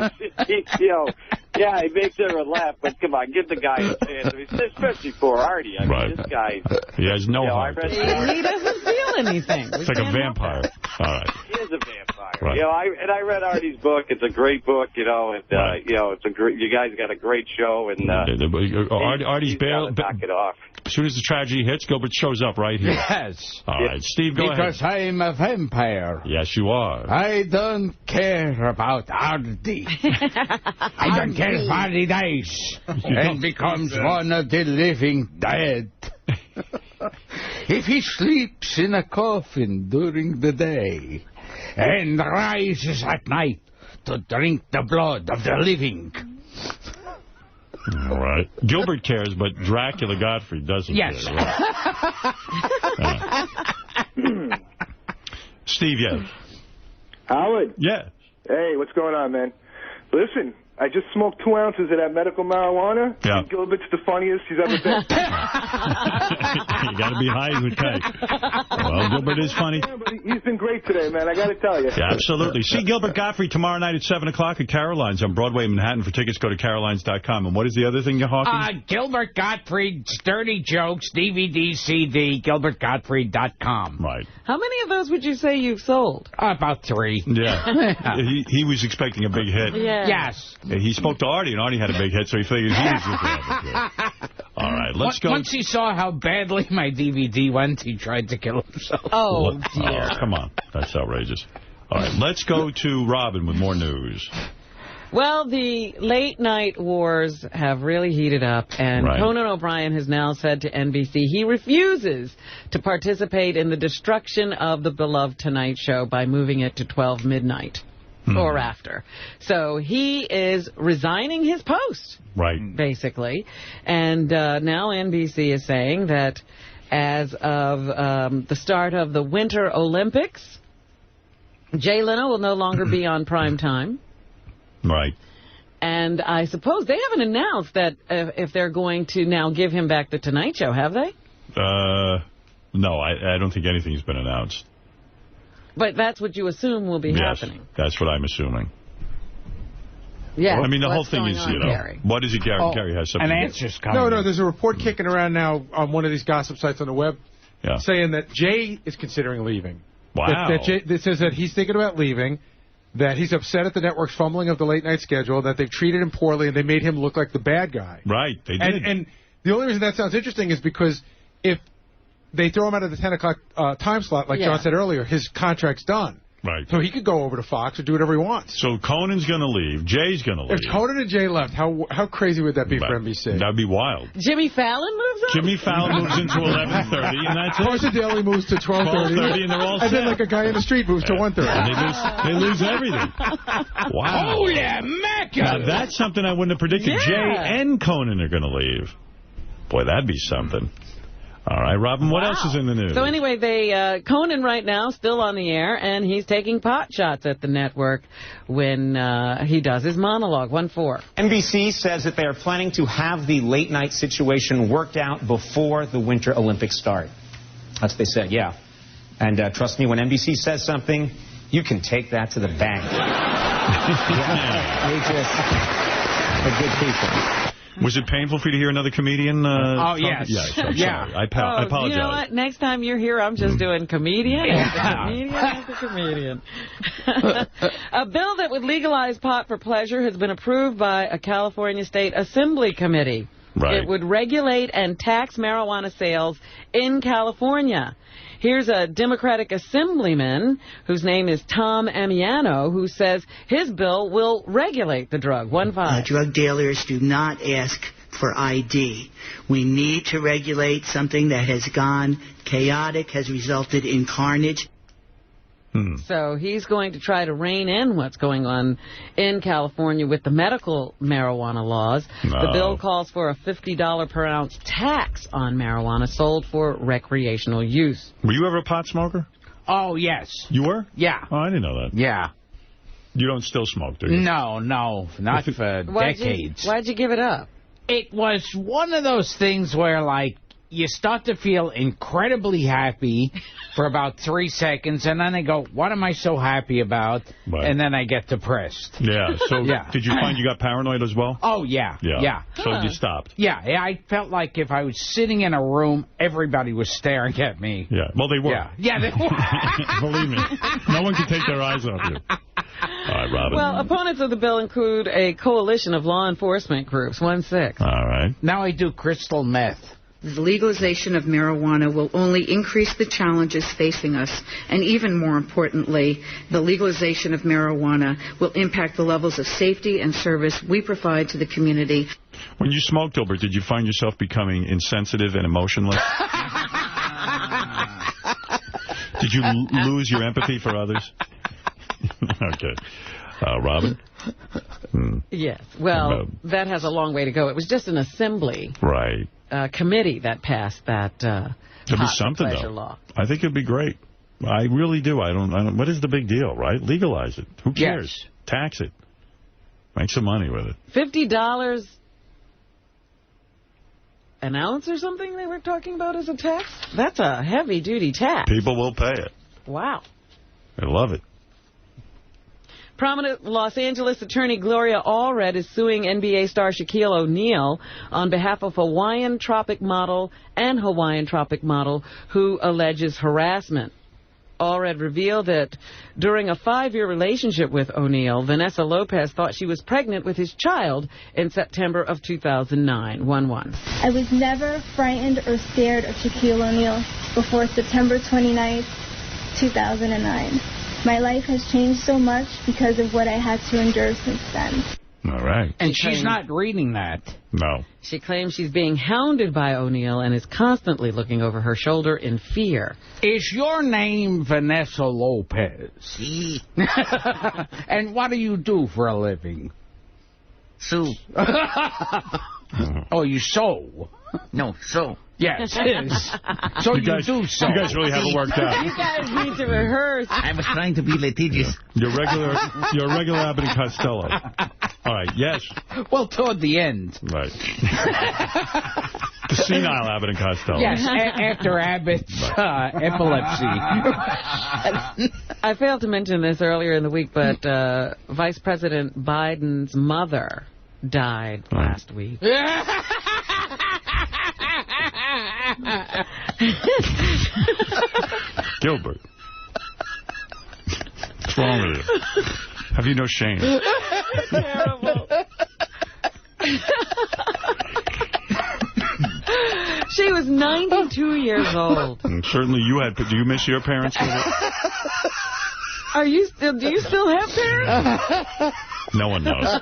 he makes everyone laugh, but come on, give the guy a chance. I mean, especially for Artie. I mean, this guy... He has no heart. He doesn't feel anything. It's like a vampire. All right. He is a vampire. Right. I read Artie's book. It's a great book, and it's a great. You guys got a great show, and Artie's bail. Knock it off. As soon as the tragedy hits, Gilbert shows up right here. Yes. All right, Steve, go ahead. Because I'm a vampire. Yes, you are. I don't care about Artie. I don't care if Artie dies and becomes one of the living dead. If he sleeps in a coffin during the day and rises at night to drink the blood of the living. All right. Gilbert cares, but Dracula Gottfried doesn't care. Right? Steve, yes. Howard? Yeah. Hey, what's going on, man? Listen, I just smoked 2 ounces of that medical marijuana. Yeah. And Gilbert's the funniest he's ever been. You got to be high as a kite. Well, Gilbert is funny. Yeah, but he's been great today, man. I got to tell you. Yeah, absolutely. See Gilbert Gottfried tomorrow night at 7 o'clock at Caroline's on Broadway in Manhattan. For tickets, go to carolines.com. And what is the other thing you're hawking? Gilbert Gottfried's Dirty Jokes, DVD, CD, gilbertgottfried.com. Right. How many of those would you say you've sold? About 3. Yeah. He was expecting a big hit. Yeah. Yes. He spoke to Artie, and Artie had a big hit, so he figured he was going to have a hit. All right, let's go. Once he saw how badly my DVD went, he tried to kill himself. Oh, dear. Oh, come on. That's outrageous. All right, let's go to Robin with more news. Well, the late-night wars have really heated up, and Conan O'Brien has now said to NBC he refuses to participate in the destruction of the beloved Tonight Show by moving it to 12 midnight. Or after. So he is resigning his post. Right. Basically. And now NBC is saying that as of the start of the Winter Olympics, Jay Leno will no longer be on prime time. Right. And I suppose they haven't announced that if they're going to now give him back the Tonight Show, have they? No, I don't think anything's been announced. But that's what you assume will be happening. That's what I'm assuming. Yeah. I mean, the whole thing is, Gary? What is it, Gary? Gary has something. An answer's coming. No, there's a report kicking around now on one of these gossip sites on the web saying that Jay is considering leaving. Wow. That says that he's thinking about leaving, that he's upset at the network's fumbling of the late-night schedule, that they've treated him poorly, and they made him look like the bad guy. Right, they did. And the only reason that sounds interesting is because if they throw him out of the 10 o'clock time slot, like John said earlier, his contract's done. Right. So he could go over to Fox or do whatever he wants. So Conan's going to leave. Jay's going to leave. If Conan and Jay left, how crazy would that be for NBC? That'd be wild. Jimmy Fallon moves up? Jimmy Fallon moves into 11:30, and that's it. Carson Daly moves to 12:30. And they're all And then set. like a guy in the street moves to 1:30. And they lose everything. Wow. Holy mackerel. Now, that's something I wouldn't have predicted. Yeah. Jay and Conan are going to leave. Boy, that'd be something. All right, Robin, what else is in the news? So anyway, Conan right now still on the air, and he's taking pot shots at the network when he does his monologue. 1-4. NBC says that they are planning to have the late-night situation worked out before the Winter Olympics start. That's what they said, yeah. And trust me, when NBC says something, you can take that to the bank. They're good people. Was it painful for you to hear another comedian? Oh, yes. Yeah, I'm sorry. I apologize. You know what? Next time you're here, I'm just doing comedian after comedian. A bill that would legalize pot for pleasure has been approved by a California State Assembly committee. Right. It would regulate and tax marijuana sales in California. Here's a Democratic assemblyman whose name is Tom Amiano, who says his bill will regulate the drug. 1-5. Drug dealers do not ask for ID. We need to regulate something that has gone chaotic, has resulted in carnage. So he's going to try to rein in what's going on in California with the medical marijuana laws. The bill calls for a $50 per ounce tax on marijuana sold for recreational use. Were you ever a pot smoker? Oh, yes. You were? Yeah. Oh, I didn't know that. Yeah. You don't still smoke, do you? No, not for decades. Why'd you give it up? It was one of those things where, like, you start to feel incredibly happy for about 3 seconds, and then I go, what am I so happy about? Right. And then I get depressed. Yeah. So Yeah. Did you find you got paranoid as well? Oh, yeah. Yeah. So you stopped? Yeah, I felt like if I was sitting in a room, everybody was staring at me. Yeah. Well, they were. Yeah, they were. Believe me. No one can take their eyes off you. All right, Robin. Well, opponents of the bill include a coalition of law enforcement groups. 1-6. All right. Now I do crystal meth. The legalization of marijuana will only increase the challenges facing us, and even more importantly, the legalization of marijuana will impact the levels of safety and service we provide to the community. When you smoked, Gilbert, did you find yourself becoming insensitive and emotionless? Did you lose your empathy for others? Okay. Robin? Yes. Well, that has a long way to go. It was just an assembly committee that passed that It'd be something, pleasure though. law. I think it'd be great. I really do. I don't. What is the big deal, right? Legalize it. Who cares? Yes. Tax it. Make some money with it. $50 an ounce or something they were talking about as a tax? That's a heavy-duty tax. People will pay it. Wow. They love it. Prominent Los Angeles attorney Gloria Allred is suing NBA star Shaquille O'Neal on behalf of Hawaiian Tropic model who alleges harassment. Allred revealed that during a 5-year relationship with O'Neal, Vanessa Lopez thought she was pregnant with his child in September of 2009. 1-1. I was never frightened or scared of Shaquille O'Neal before September 29th, 2009. My life has changed so much because of what I had to endure since then. All right. And she's not reading that. No. She claims she's being hounded by O'Neal and is constantly looking over her shoulder in fear. Is your name Vanessa Lopez? And what do you do for a living? Sew. Oh, you sew? No, sew. Yes, so you guys do so. You guys really have it worked out. You guys need to rehearse. I was trying to be litigious. You're regular Abbott and Costello. All right, yes. Well, toward the end. Right. The senile Abbott and Costello. Yes, after Abbott's epilepsy. I failed to mention this earlier in the week, but Vice President Biden's mother died last week. Gilbert. What's wrong with you? Have you no shame? Terrible. She was 92 years old. And certainly you had. Do you miss your parents? Do you still have parents? No one knows.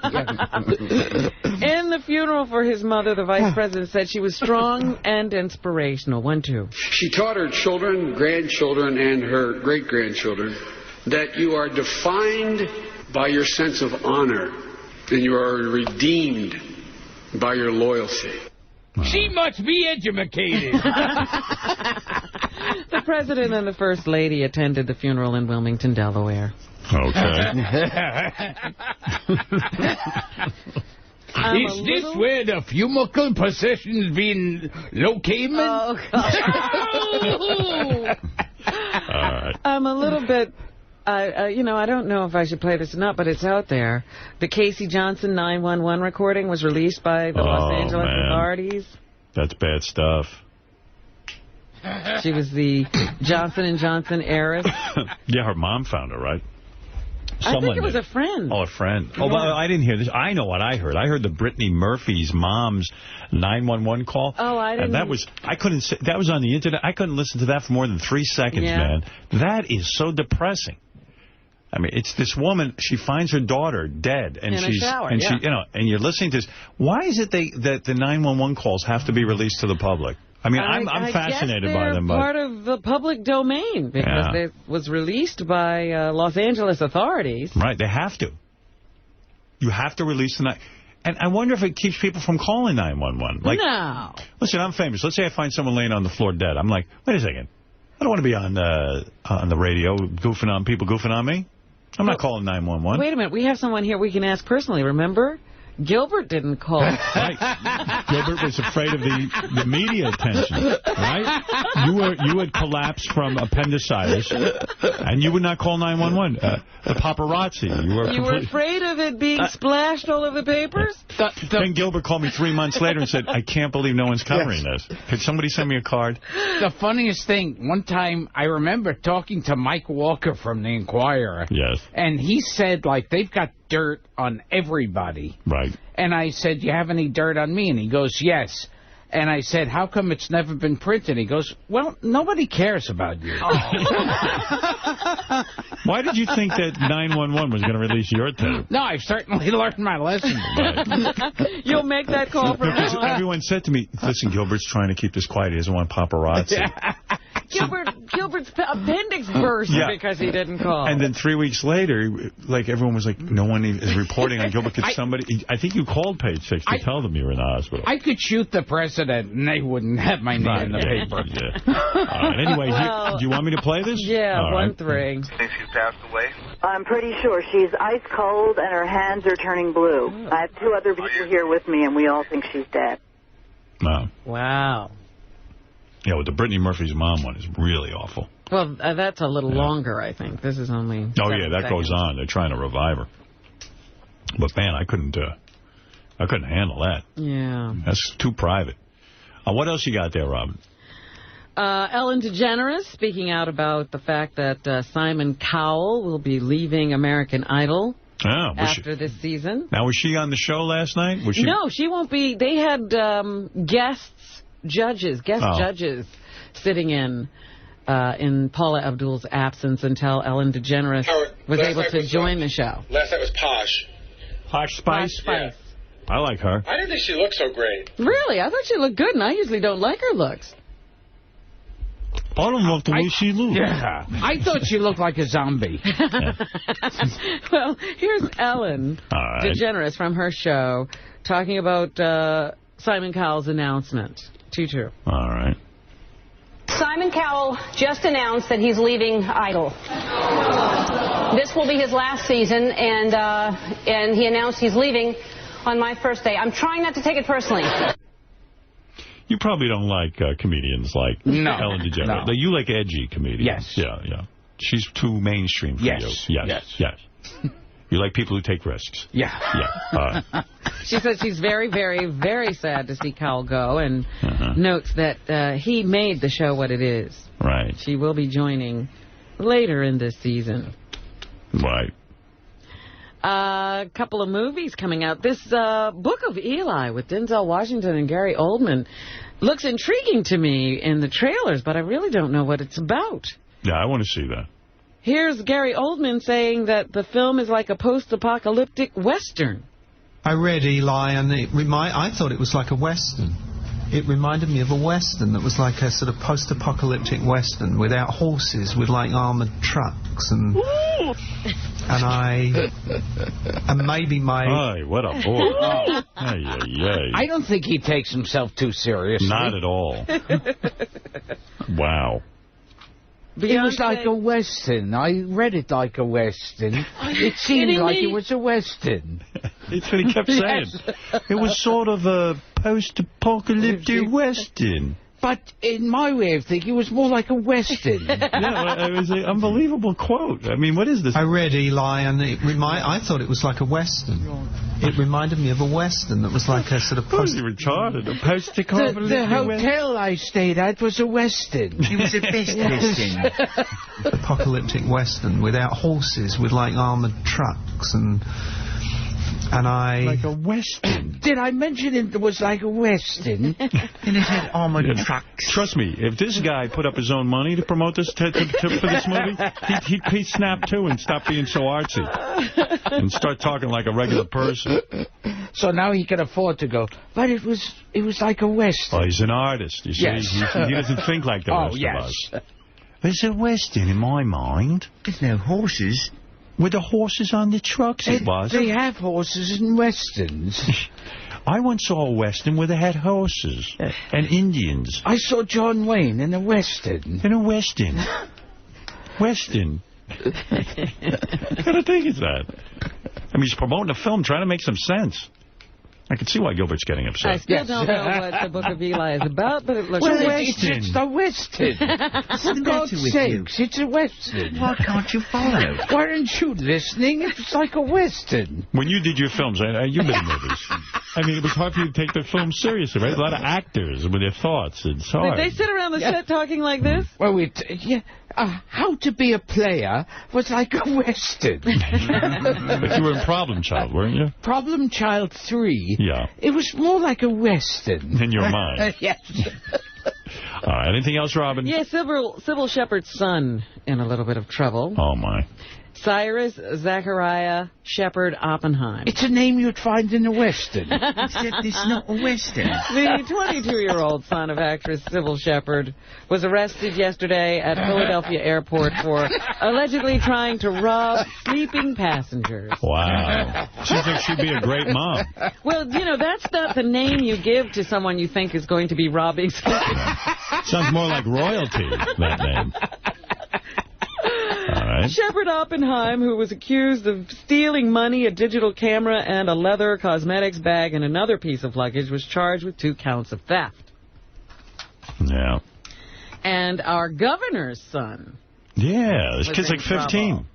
In the funeral for his mother, the vice president said she was strong and inspirational. 1, 2. She taught her children, grandchildren, and her great-grandchildren that you are defined by your sense of honor and you are redeemed by your loyalty. She must be educated. The president and the first lady attended the funeral in Wilmington, Delaware. Okay. Is this where the fumicle procession's been located? Oh, God. I'm a little bit... I don't know if I should play this or not, but it's out there. The Casey Johnson 911 recording was released by the Los Angeles authorities. That's bad stuff. She was the Johnson & Johnson heiress. Yeah, her mom found her, right? I think it was a friend. Oh, a friend. Oh, well, I didn't hear this. I know what I heard. I heard the Brittany Murphy's mom's 911 call. Oh, I didn't. And that was, that was on the internet. I couldn't listen to that for more than 3 seconds, man. That is so depressing. I mean, it's this woman, she finds her daughter dead. And in a shower, and she, and you're listening to this. Why is it that the 911 calls have to be released to the public? I mean, I'm fascinated by them. They're part of the public domain because it was released by Los Angeles authorities. Right, they have to. You have to release the night. And I wonder if it keeps people from calling 911. Like, no. Listen, I'm famous. Let's say I find someone laying on the floor dead. I'm like, wait a second. I don't want to be on the radio people goofing on me. I'm not calling 911. Wait a minute. We have someone here we can ask personally, remember? Gilbert didn't call. Right. Gilbert was afraid of the media attention, right? You had collapsed from appendicitis, and you would not call 911. The paparazzi. You were afraid of it being splashed all over the papers? Then Gilbert called me 3 months later and said, I can't believe no one's covering this. Could somebody send me a card? The funniest thing, one time I remember talking to Mike Walker from the Inquirer. Yes. And he said, like, they've got dirt on everybody. Right. And I said, you have any dirt on me? And he goes, yes. And I said, how come it's never been printed? He goes, well, nobody cares about you. Why did you think that 911 was going to release your tape? No, I've certainly learned my lesson. Right. You'll make that call from now on. Everyone said to me, listen, Gilbert's trying to keep this quiet. He doesn't want paparazzi. Gilbert's appendix burst because he didn't call. And then 3 weeks later, like, everyone was like, no one is reporting on Gilbert. Could somebody... I think you called Page 6 to tell them you were in the hospital. I could shoot the president, and they wouldn't have my name in the paper. Anyway, do you want me to play this? Yeah, all 1-3. Think she's passed away? I'm pretty sure. She's ice cold, and her hands are turning blue. I have 2 other people here with me, and we all think she's dead. No. Wow. Yeah, well, the Brittany Murphy's mom one is really awful. Well, that's a little longer, I think. This is only 7 that goes on. They're trying to revive her. But, man, I couldn't handle that. Yeah. That's too private. What else you got there, Robin? Ellen DeGeneres speaking out about the fact that Simon Cowell will be leaving American Idol after this season. Now, was she on the show last night? No, she won't be. They had guest judges sitting in Paula Abdul's absence until Ellen DeGeneres was able to join the show. Last night was Posh. Posh Spice? Yeah. I like her. I didn't think she looked so great. Really? I thought she looked good, and I usually don't like her looks. I don't like the way she looks. Yeah. I thought she looked like a zombie. Well, here's Ellen DeGeneres from her show talking about Simon Cowell's announcement. 2-2. All right. Simon Cowell just announced that he's leaving Idol. This will be his last season, and he announced he's leaving on my first day. I'm trying not to take it personally. You probably don't like comedians like Ellen DeGeneres. No. You like edgy comedians. Yes. Yeah. She's too mainstream for you. Yes. You like people who take risks. Yeah. She says she's very, very, very sad to see Cowell go, and notes that he made the show what it is. Right. She will be joining later in this season. Right. A couple of movies coming out. This Book of Eli with Denzel Washington and Gary Oldman looks intriguing to me in the trailers, but I really don't know what it's about. Yeah, I want to see that. Here's Gary Oldman saying that the film is like a post-apocalyptic Western. I read Eli, and I thought it was like a Western. It reminded me of a Western that was like a sort of post-apocalyptic Western without horses, with like armoured trucks and maybe my... Ay, what a boy. I don't think he takes himself too seriously. Not at all. Wow. It was like a Western. I read it like a Western. It seemed like it was a Western. That's what he kept saying. It was sort of a post-apocalyptic Western. But in my way of thinking, it was more like a Western. Yeah, it was an unbelievable quote. I mean, what is this? I read Eli, and I thought it was like a Western. It reminded me of a Western that was like a sort of retarded, a post-apocalyptic The hotel I stayed at was a Western. It was a best Western. Apocalyptic Western without horses, with like armoured trucks and like a Western. Did I mention it was like a Western? And it had armoured trucks. Trust me, if this guy put up his own money to promote this for this movie, he'd snap too and stop being so artsy and start talking like a regular person. So now he can afford to go. But it was like a Western. Well, he's an artist. You see, yes. he doesn't think like the rest of us. It's a Western in my mind. There's no horses. With the horses on the trucks, it was. They have horses in Westerns. I once saw a Western where they had horses and Indians. I saw John Wayne in a Western. In a Western. Western. What kind of thing is that? I mean, he's promoting a film, trying to make some sense. I can see why Gilbert's getting upset. I still don't know what the Book of Eli is about, but it looks well, like it's the Western. For God's sakes, it's a Western. Why can't you follow? Why aren't you listening? It's like a Western. When you did your films, you've been in movies. I mean, it was hard for you to take the film seriously, right? A lot of actors with their thoughts. It's hard. Did they sit around the set talking like this? Well, How to Be a Player was like a Western. But you were in Problem Child, weren't you? Problem Child 3. Yeah. It was more like a Western. In your mind. Yes. All right. Anything else, Robin? Yeah, Sybil Shepherd's son in a little bit of trouble. Oh, my. Cyrus Zachariah Shepard Oppenheim. It's a name you'd find in a Western. Except it's not a Western. The 22-year-old son of actress Sybil Shepherd was arrested yesterday at Philadelphia Airport for allegedly trying to rob sleeping passengers. Wow. Seems like she'd be a great mom. Well, that's not the name you give to someone you think is going to be robbing sleeping. Sounds more like royalty, that name. All right. Shepard Oppenheim, who was accused of stealing money, a digital camera, and a leather cosmetics bag and another piece of luggage, was charged with 2 counts of theft. Yeah. And our governor's son. Yeah, this kid's like 15.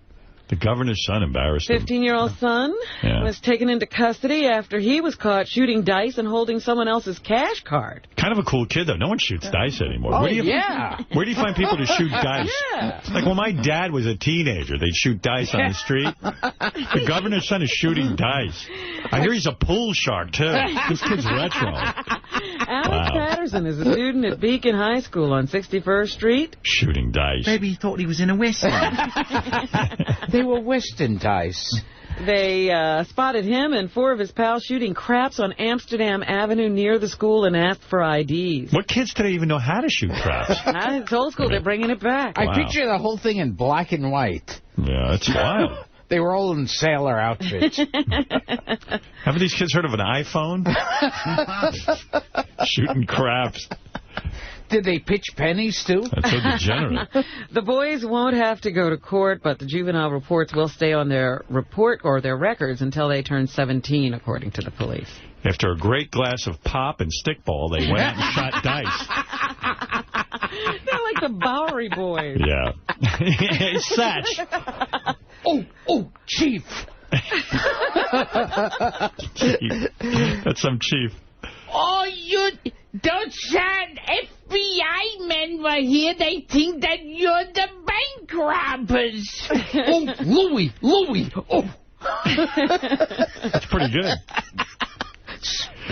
The governor's son embarrassed him. 15-year-old son was taken into custody after he was caught shooting dice and holding someone else's cash card. Kind of a cool kid, though. No one shoots dice anymore. Oh, Where do you find people to shoot dice? Yeah. Like when my dad was a teenager, they'd shoot dice on the street. The governor's son is shooting dice. I hear he's a pool shark, too. This kid's retro. Alex Patterson is a student at Beacon High School on 61st Street. Shooting dice. Maybe he thought he was in a Western. They were Western dice. They spotted him and 4 of his pals shooting craps on Amsterdam Avenue near the school and asked for IDs. What kids today even know how to shoot craps? It's old school. They're bringing it back. I picture the whole thing in black and white. Yeah, that's wild. They were all in sailor outfits. Haven't these kids heard of an iPhone? Shooting craps. Did they pitch pennies, too? That's so degenerate. The boys won't have to go to court, but the juvenile reports will stay on their report or their records until they turn 17, according to the police. After a great glass of pop and stickball, they went out and shot dice. They're like the Bowery Boys. Yeah. Hey, Satch. Oh, Chief. That's some chief. Oh, you don't sound FBI men were here. They think that you're the bank robbers. Oh, Louie. Oh. That's pretty good.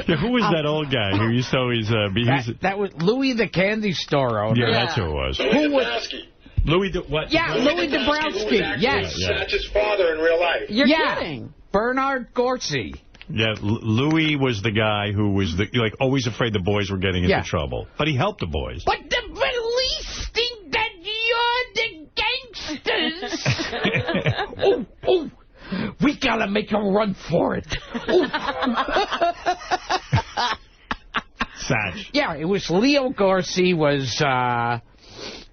Yeah, who was that old guy who used to always be... That was Louie the candy store owner. Yeah, that's who it was. Louis what? Yeah, Louis Dabrowski. Yes. Satch's father in real life. You're kidding. Bernard Gorcey. Yeah, Louis was the guy who was always afraid the boys were getting into trouble. But he helped the boys. But the police think that you're the gangsters. We gotta make a run for it. Satch. Yeah, it was Leo Gorcey was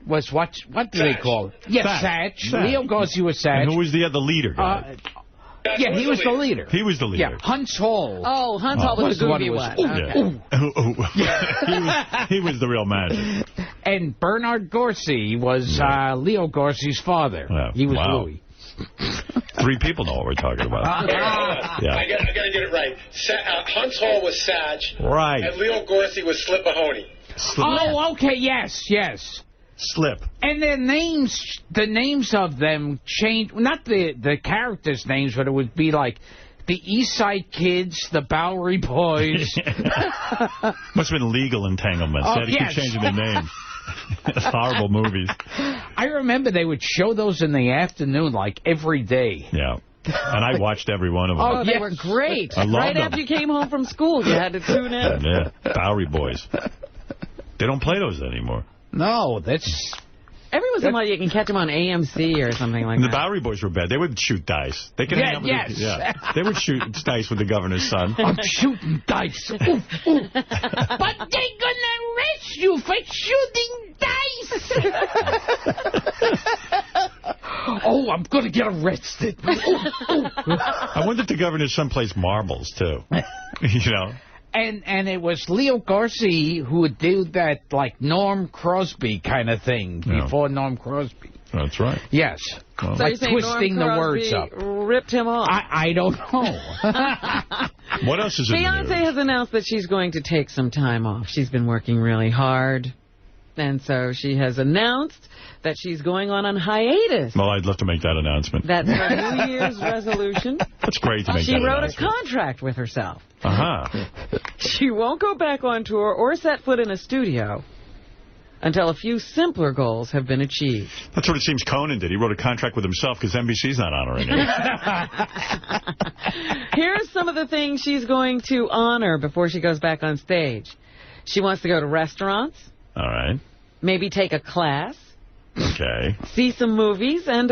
what do they call it? Yeah, Satch. Leo Gorcey was Satch. And who was the leader guy? Yeah, he was the leader. He was the leader. Yeah, Hunts Hall. Oh, Hunts Hall was the goofy one. He was the real manager. And Bernard Gorcey was Leo Gorcey's father. He was Louis. 3 people know what we're talking about. Yeah. I got to get it right. Hunts Hall was Satch. Right. And Leo Gorcey was Slip Mahoney. Oh, okay, yes. Slip. And their names, the names of them changed, not the characters' names, but it would be like the East Side Kids, the Bowery Boys. Must have been legal entanglements. They had to keep changing their names. Horrible movies. I remember they would show those in the afternoon, like every day. Yeah. And I watched every one of them. Oh, they were great. I loved right them. after you came home from school, you had to tune in. Yeah, Bowery Boys. They don't play those anymore. No, that's... Every once in a while you can catch them on AMC or something like and that. The Bowery Boys were bad. They would shoot dice. They could hang out with They would shoot dice with the governor's son. I'm shooting dice. But they're gonna arrest you for shooting dice. Oh, I'm gonna get arrested. I wonder if the governor's son plays marbles, too. You know? And it was Leo Gorcey who would do that, like, Norm Crosby kind of thing before Norm Crosby. That's right. Yes. So like twisting the words up. Ripped him off. I don't know. What else is in the news? Beyonce has announced that she's going to take some time off. She's been working really hard. And so she has announced that she's going on hiatus. Well, I'd love to make that announcement. That's her New Year's resolution. That's great to make that announcement. She wrote a contract with herself. Uh-huh. She won't go back on tour or set foot in a studio until a few simpler goals have been achieved. That's what it seems Conan did. He wrote a contract with himself because NBC's not honoring it. Here's some of the things she's going to honor before she goes back on stage. She wants to go to restaurants. All right. Maybe take a class. Okay. See some movies and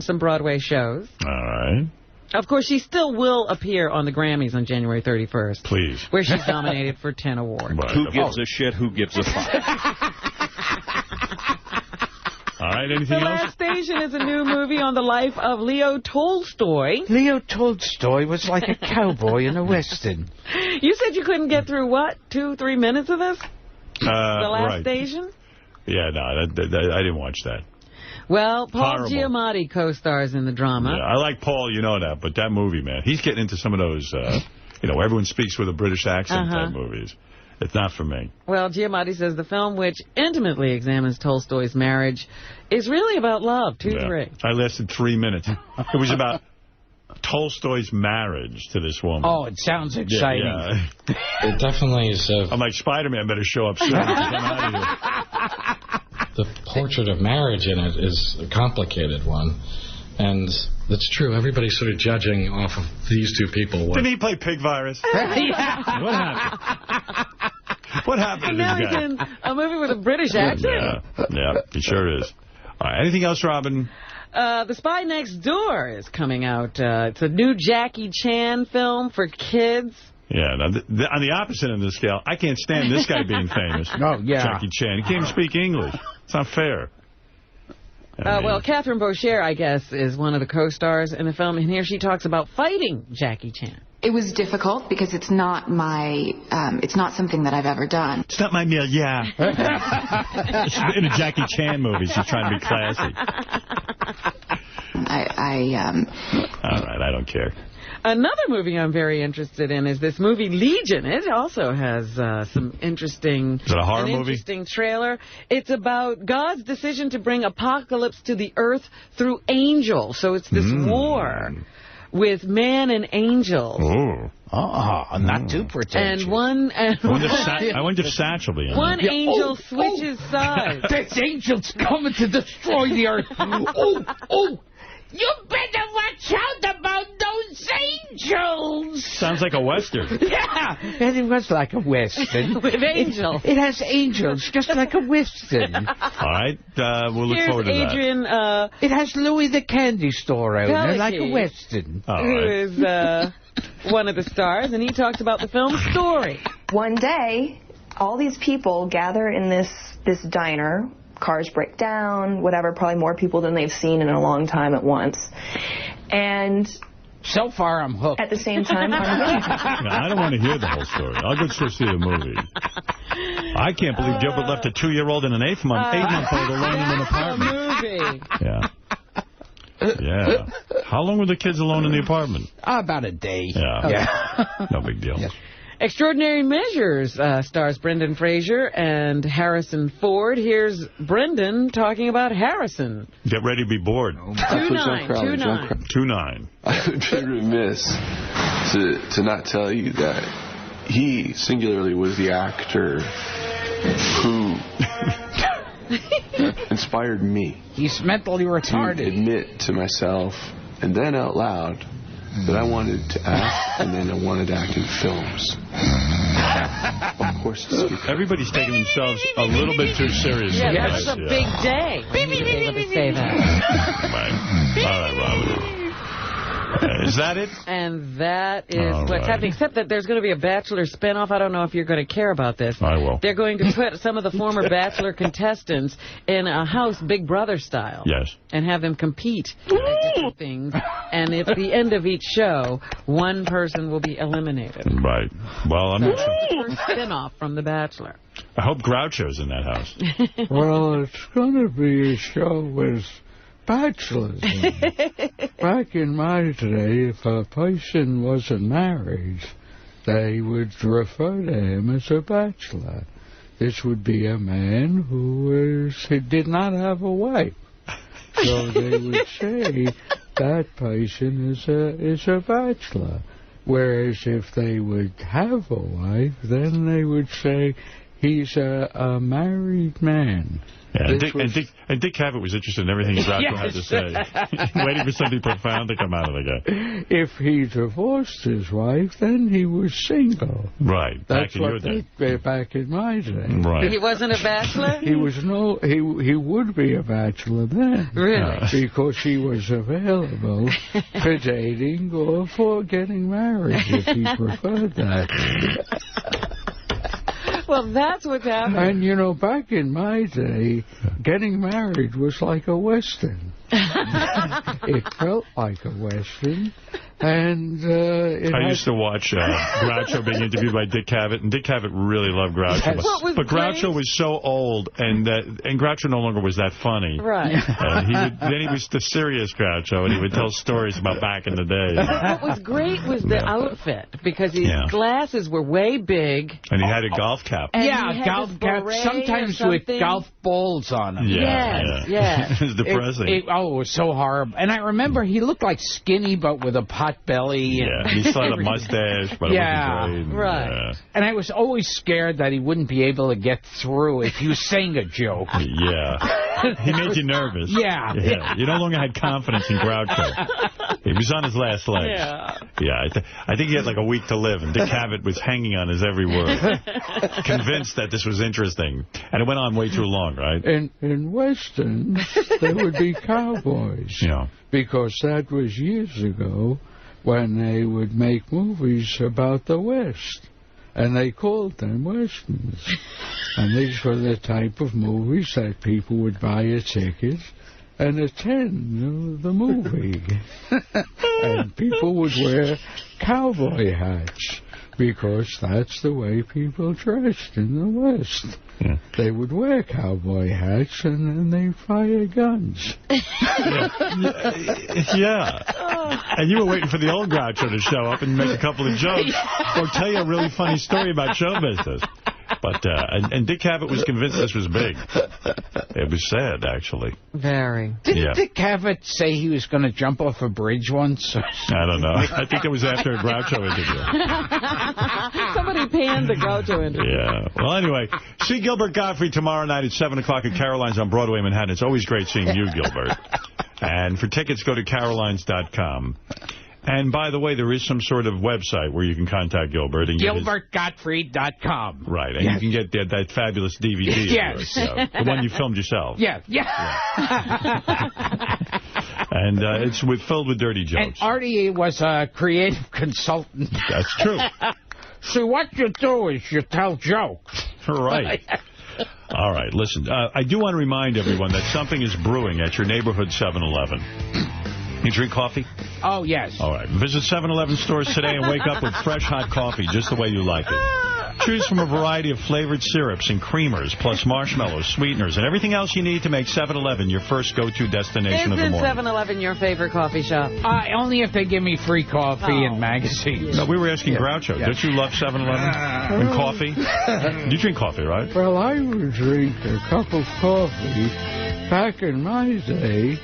some Broadway shows. All right. Of course, she still will appear on the Grammys on January 31st. Please. Where she's nominated for 10 awards. Right. Who gives a shit? Who gives a fuck? All right, anything else? The Last Station is a new movie on the life of Leo Tolstoy. Leo Tolstoy was like a cowboy in a Western. You said you couldn't get through, what, 2-3 minutes of this? The Last Station? Yeah, no, I didn't watch that. Well, Paul Giamatti co-stars in the drama. Yeah, I like Paul, you know that, but that movie, man, he's getting into some of those, where everyone speaks with a British accent type movies. It's not for me. Well, Giamatti says the film, which intimately examines Tolstoy's marriage, is really about love, 2-3. I lasted 3 minutes. It was about Tolstoy's marriage to this woman. Oh, it sounds exciting. Yeah. It definitely is. I'm like, Spider-Man better show up soon. The portrait of marriage in it is a complicated one. And that's true. Everybody's sort of judging off of these two people. Didn't he play Pig Virus? Yeah. What happened? What happened to this guy? Now he's in a movie with a British accent. Yeah, he sure is. All right, anything else, Robin? The Spy Next Door is coming out. It's a new Jackie Chan film for kids. Yeah, now on the opposite end of the scale, I can't stand this guy being famous. Oh, yeah. Jackie Chan. He can't even speak English. It's not fair. Well, Catherine Boucher, I guess, is one of the co-stars in the film, and here she talks about fighting Jackie Chan. It was difficult because it's not something that I've ever done. It's not my meal, yeah. In a Jackie Chan movie, she's trying to be classy. All right, I don't care. Another movie I'm very interested in is this movie Legion. It also has some interesting... Is it a horror movie? Interesting trailer. It's about God's decision to bring apocalypse to the earth through angels. So it's this war with Man and Angel. Oh. Oh, not too pretentious. And one... I wonder if Satch will be in One it. angel switches sides. This angel's coming to destroy the earth. Oh, you better watch out about those angels. Sounds like a Western. Yeah, and it was like a Western. With angels. It has angels, just like a Western. All right, we'll look forward to Adrian, that. It has Louis the Candy Store owner, Pelicky, like a Western. Who is one of the stars, and he talks about the film's story. One day, all these people gather in this diner. Cars break down, whatever, probably more people than they've seen in a long time at once. And so far, I'm hooked. At the same time, I don't want to hear the whole story. I'll go see the movie. I can't believe Gilbert left a 2-year-old and an 8-month-old alone in an apartment. Movie. Yeah. How long were the kids alone in the apartment? About a day. Yeah. No big deal. Yes. Extraordinary Measures stars Brendan Fraser and Harrison Ford. Here's Brendan talking about Harrison. Get ready to be bored. 2-9. 2-9. I would be remiss to not tell you that he singularly was the actor who inspired me. He's mentally retarded. To admit to myself and then out loud that I wanted to act, and then I wanted to act in films. Of course, everybody's taking themselves a little bit too seriously. Yeah, that's a big day. Be able to say that. Right. All right, Robert. Is that it? And that is what's happening, except that there's going to be a Bachelor spinoff. I don't know if you're going to care about this. I will. They're going to put some of the former Bachelor contestants in a house, Big Brother style. Yes. And have them compete at different things. And at the end of each show, one person will be eliminated. Right. Well, I'm not sure. The first spinoff from The Bachelor. I hope Groucho's in that house. Well, it's going to be a show with bachelors. Back in my day, if a person wasn't married, they would refer to him as a bachelor. This would be a man who did not have a wife. So they would say that person is a bachelor. Whereas if they would have a wife, then they would say he's a married man. Yeah, and Dick Cavett was interested in everything Groucho had to say. Waiting for something profound to come out of the guy. If he divorced his wife, then he was single. Right. That's back in your day. Back in my day. Right. He wasn't a bachelor? He would be a bachelor then. Really? Because he was available for dating or for getting married, if he preferred that. Well, that's what's happening. And, you know, back in my day, getting married was like a Western. It felt like a Western. And I used to watch Groucho being interviewed by Dick Cavett, and Dick Cavett really loved Groucho. Yes. But Groucho was so old, and Groucho no longer was that funny. Right. Then he was the serious Groucho, and he would tell stories about back in the day. What was great was the outfit, because his glasses were way big. And he had a golf cap. And golf cap, sometimes with golf balls on them. Yes. It was depressing. It was so horrible. And I remember he looked like Skinny, but with a pot belly. Yeah, he still had a mustache, but it wasn't great. Right. Yeah. And I was always scared that he wouldn't be able to get through if he was saying a joke. Yeah. He made you nervous. Yeah. You no longer had confidence in Groucho. He was on his last legs. Yeah. I think he had like a week to live, and Dick Cavett was hanging on his every word, convinced that this was interesting. And it went on way too long, right? In Westerns, there would be cowboys. Yeah. Because that was years ago when they would make movies about the West. And they called them Westerns. And these were the type of movies that people would buy a ticket and attend the movie. And people would wear cowboy hats because that's the way people dressed in the West. Yeah. They would wear cowboy hats and then they fire guns. Yeah. And you were waiting for the old Groucho to show up and make a couple of jokes or tell you a really funny story about show business. But and Dick Cavett was convinced this was big. It was sad, actually. Very. Didn't Dick Cavett say he was going to jump off a bridge once? I don't know. I think it was after a Groucho interview. Somebody panned the Groucho interview. Yeah. Well, anyway, see Gilbert Gottfried tomorrow night at 7 o'clock at Caroline's on Broadway, Manhattan. It's always great seeing you, Gilbert. And for tickets, go to carolines.com. And, by the way, there is some sort of website where you can contact Gilbert. And GilbertGottfried.com. Right, and you can get that fabulous DVD. Yes. The one you filmed yourself. Yeah. And it's filled with dirty jokes. And Artie was a creative consultant. That's true. So what you do is you tell jokes. Right. All right, listen, I do want to remind everyone that something is brewing at your neighborhood 7-Eleven. You drink coffee? Oh, yes. All right. Visit 7-Eleven stores today and wake up with fresh, hot coffee just the way you like it. Choose from a variety of flavored syrups and creamers, plus marshmallows, sweeteners, and everything else you need to make 7-Eleven your first go-to destination of the morning. Isn't 7-Eleven your favorite coffee shop? Only if they give me free coffee and magazines. No, we were asking Groucho. Don't you love 7-Eleven and coffee? You drink coffee, right? Well, I would drink a cup of coffee. Back in my day,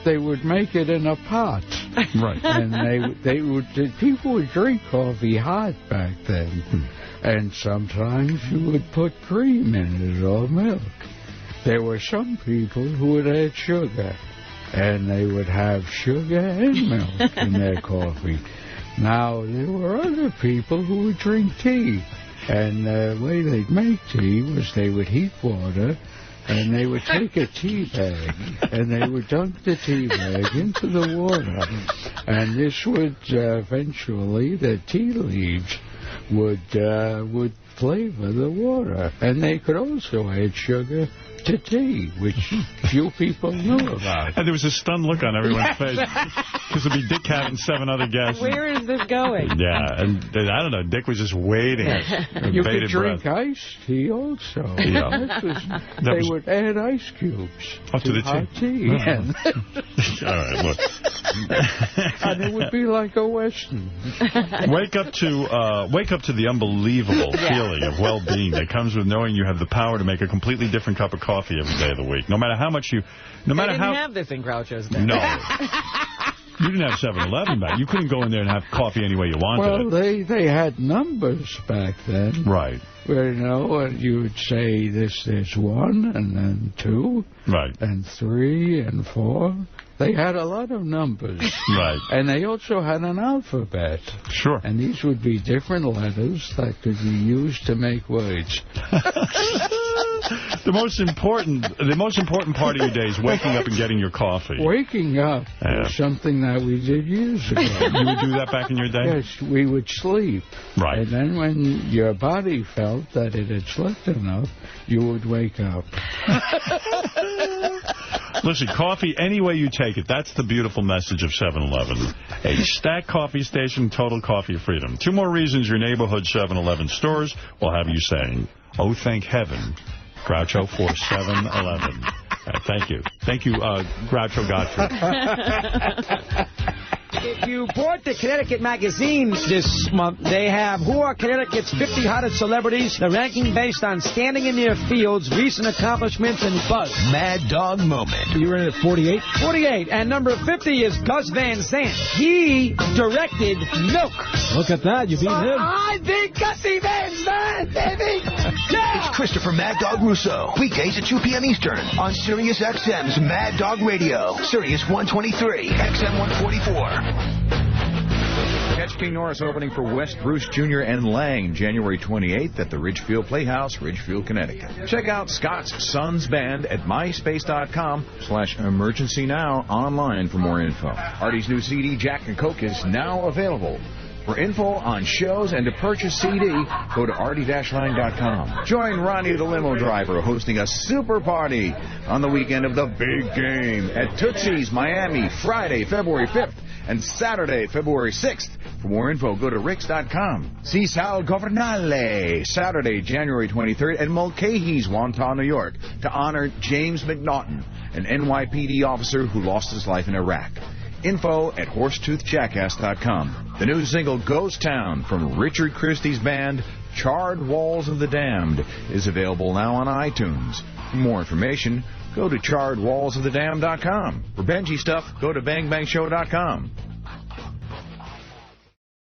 they would make it in a pot. Right. And people would drink coffee hot back then. And sometimes you would put cream in it or milk. There were some people who would add sugar, and they would have sugar and milk in their coffee. Now, there were other people who would drink tea, and the way they'd make tea was they would heat water, and they would take a tea bag, and they would dunk the tea bag into the water, and this would eventually, the tea leaves would flavor the water, and they could also add sugar to tea, which few people knew about. And there was a stunned look on everyone's face, because it'd be Dick Cavett and 7 other guests. Where is this going? Yeah, and I don't know, Dick was just waiting. You could drink iced tea also. Yeah. They would add ice cubes to the hot tea. All right, look. And it would be like a Western. Wake up to the unbelievable feeling of well-being that comes with knowing you have the power to make a completely different cup of coffee every day of the week. No matter how much you... They didn't have this in Groucho's day. No. You didn't have 7-Eleven back. You couldn't go in there and have coffee any way you wanted. Well, they had numbers back then. Right. Where, you would say there's 1 and then 2. Right. And 3 and 4. They had a lot of numbers. Right. And they also had an alphabet. Sure. And these would be different letters that could be used to make words. The most important part of your day is waking up and getting your coffee. Waking up was something that we did years ago. You would do that back in your day? Yes, we would sleep. Right. And then when your body felt that it had slept enough, you would wake up. Listen, coffee, any way you take it, that's the beautiful message of 7-Eleven. A stacked coffee station, total coffee freedom. 2 more reasons your neighborhood 7-Eleven stores will have you saying, oh, thank heaven, Groucho for 7-Eleven. Thank you. Thank you, Groucho Gottfried. If you bought the Connecticut magazine this month, they have Who Are Connecticut's 50 Hottest Celebrities, the ranking based on standing in their fields, recent accomplishments, and buzz. Mad Dog Moment. You're in at 48? 48. And number 50 is Gus Van Sant. He directed Milk. Look at that. You beat him. I beat Gussie Van Sant, baby. Yeah. It's Christopher Mad Dog Russo. Weekdays at 2 p.m. Eastern on Sirius XM's Mad Dog Radio. Sirius 123, XM 144. Catch King Norris opening for West Bruce Jr. and Lang January 28th at the Ridgefield Playhouse, Ridgefield, Connecticut. Check out Scott's Sons Band at myspace.com/emergency now online for more info. Artie's new CD, Jack and Coke, is now available. For info on shows and to purchase CD, go to artie-lang.com. Join Ronnie the Limo Driver hosting a super party on the weekend of the big game at Tootsie's, Miami, Friday, February 5th and Saturday, February 6th. For more info, go to Ricks.com. See Sal Governale, Saturday, January 23rd, at Mulcahy's, Wantagh, New York, to honor James McNaughton, an NYPD officer who lost his life in Iraq. Info at horsetoothjackass.com. The new single, Ghost Town, from Richard Christie's band, Charred Walls of the Damned is available now on iTunes. For more information, go to charredwallsofthedamned.com. For Benji stuff, go to bangbangshow.com.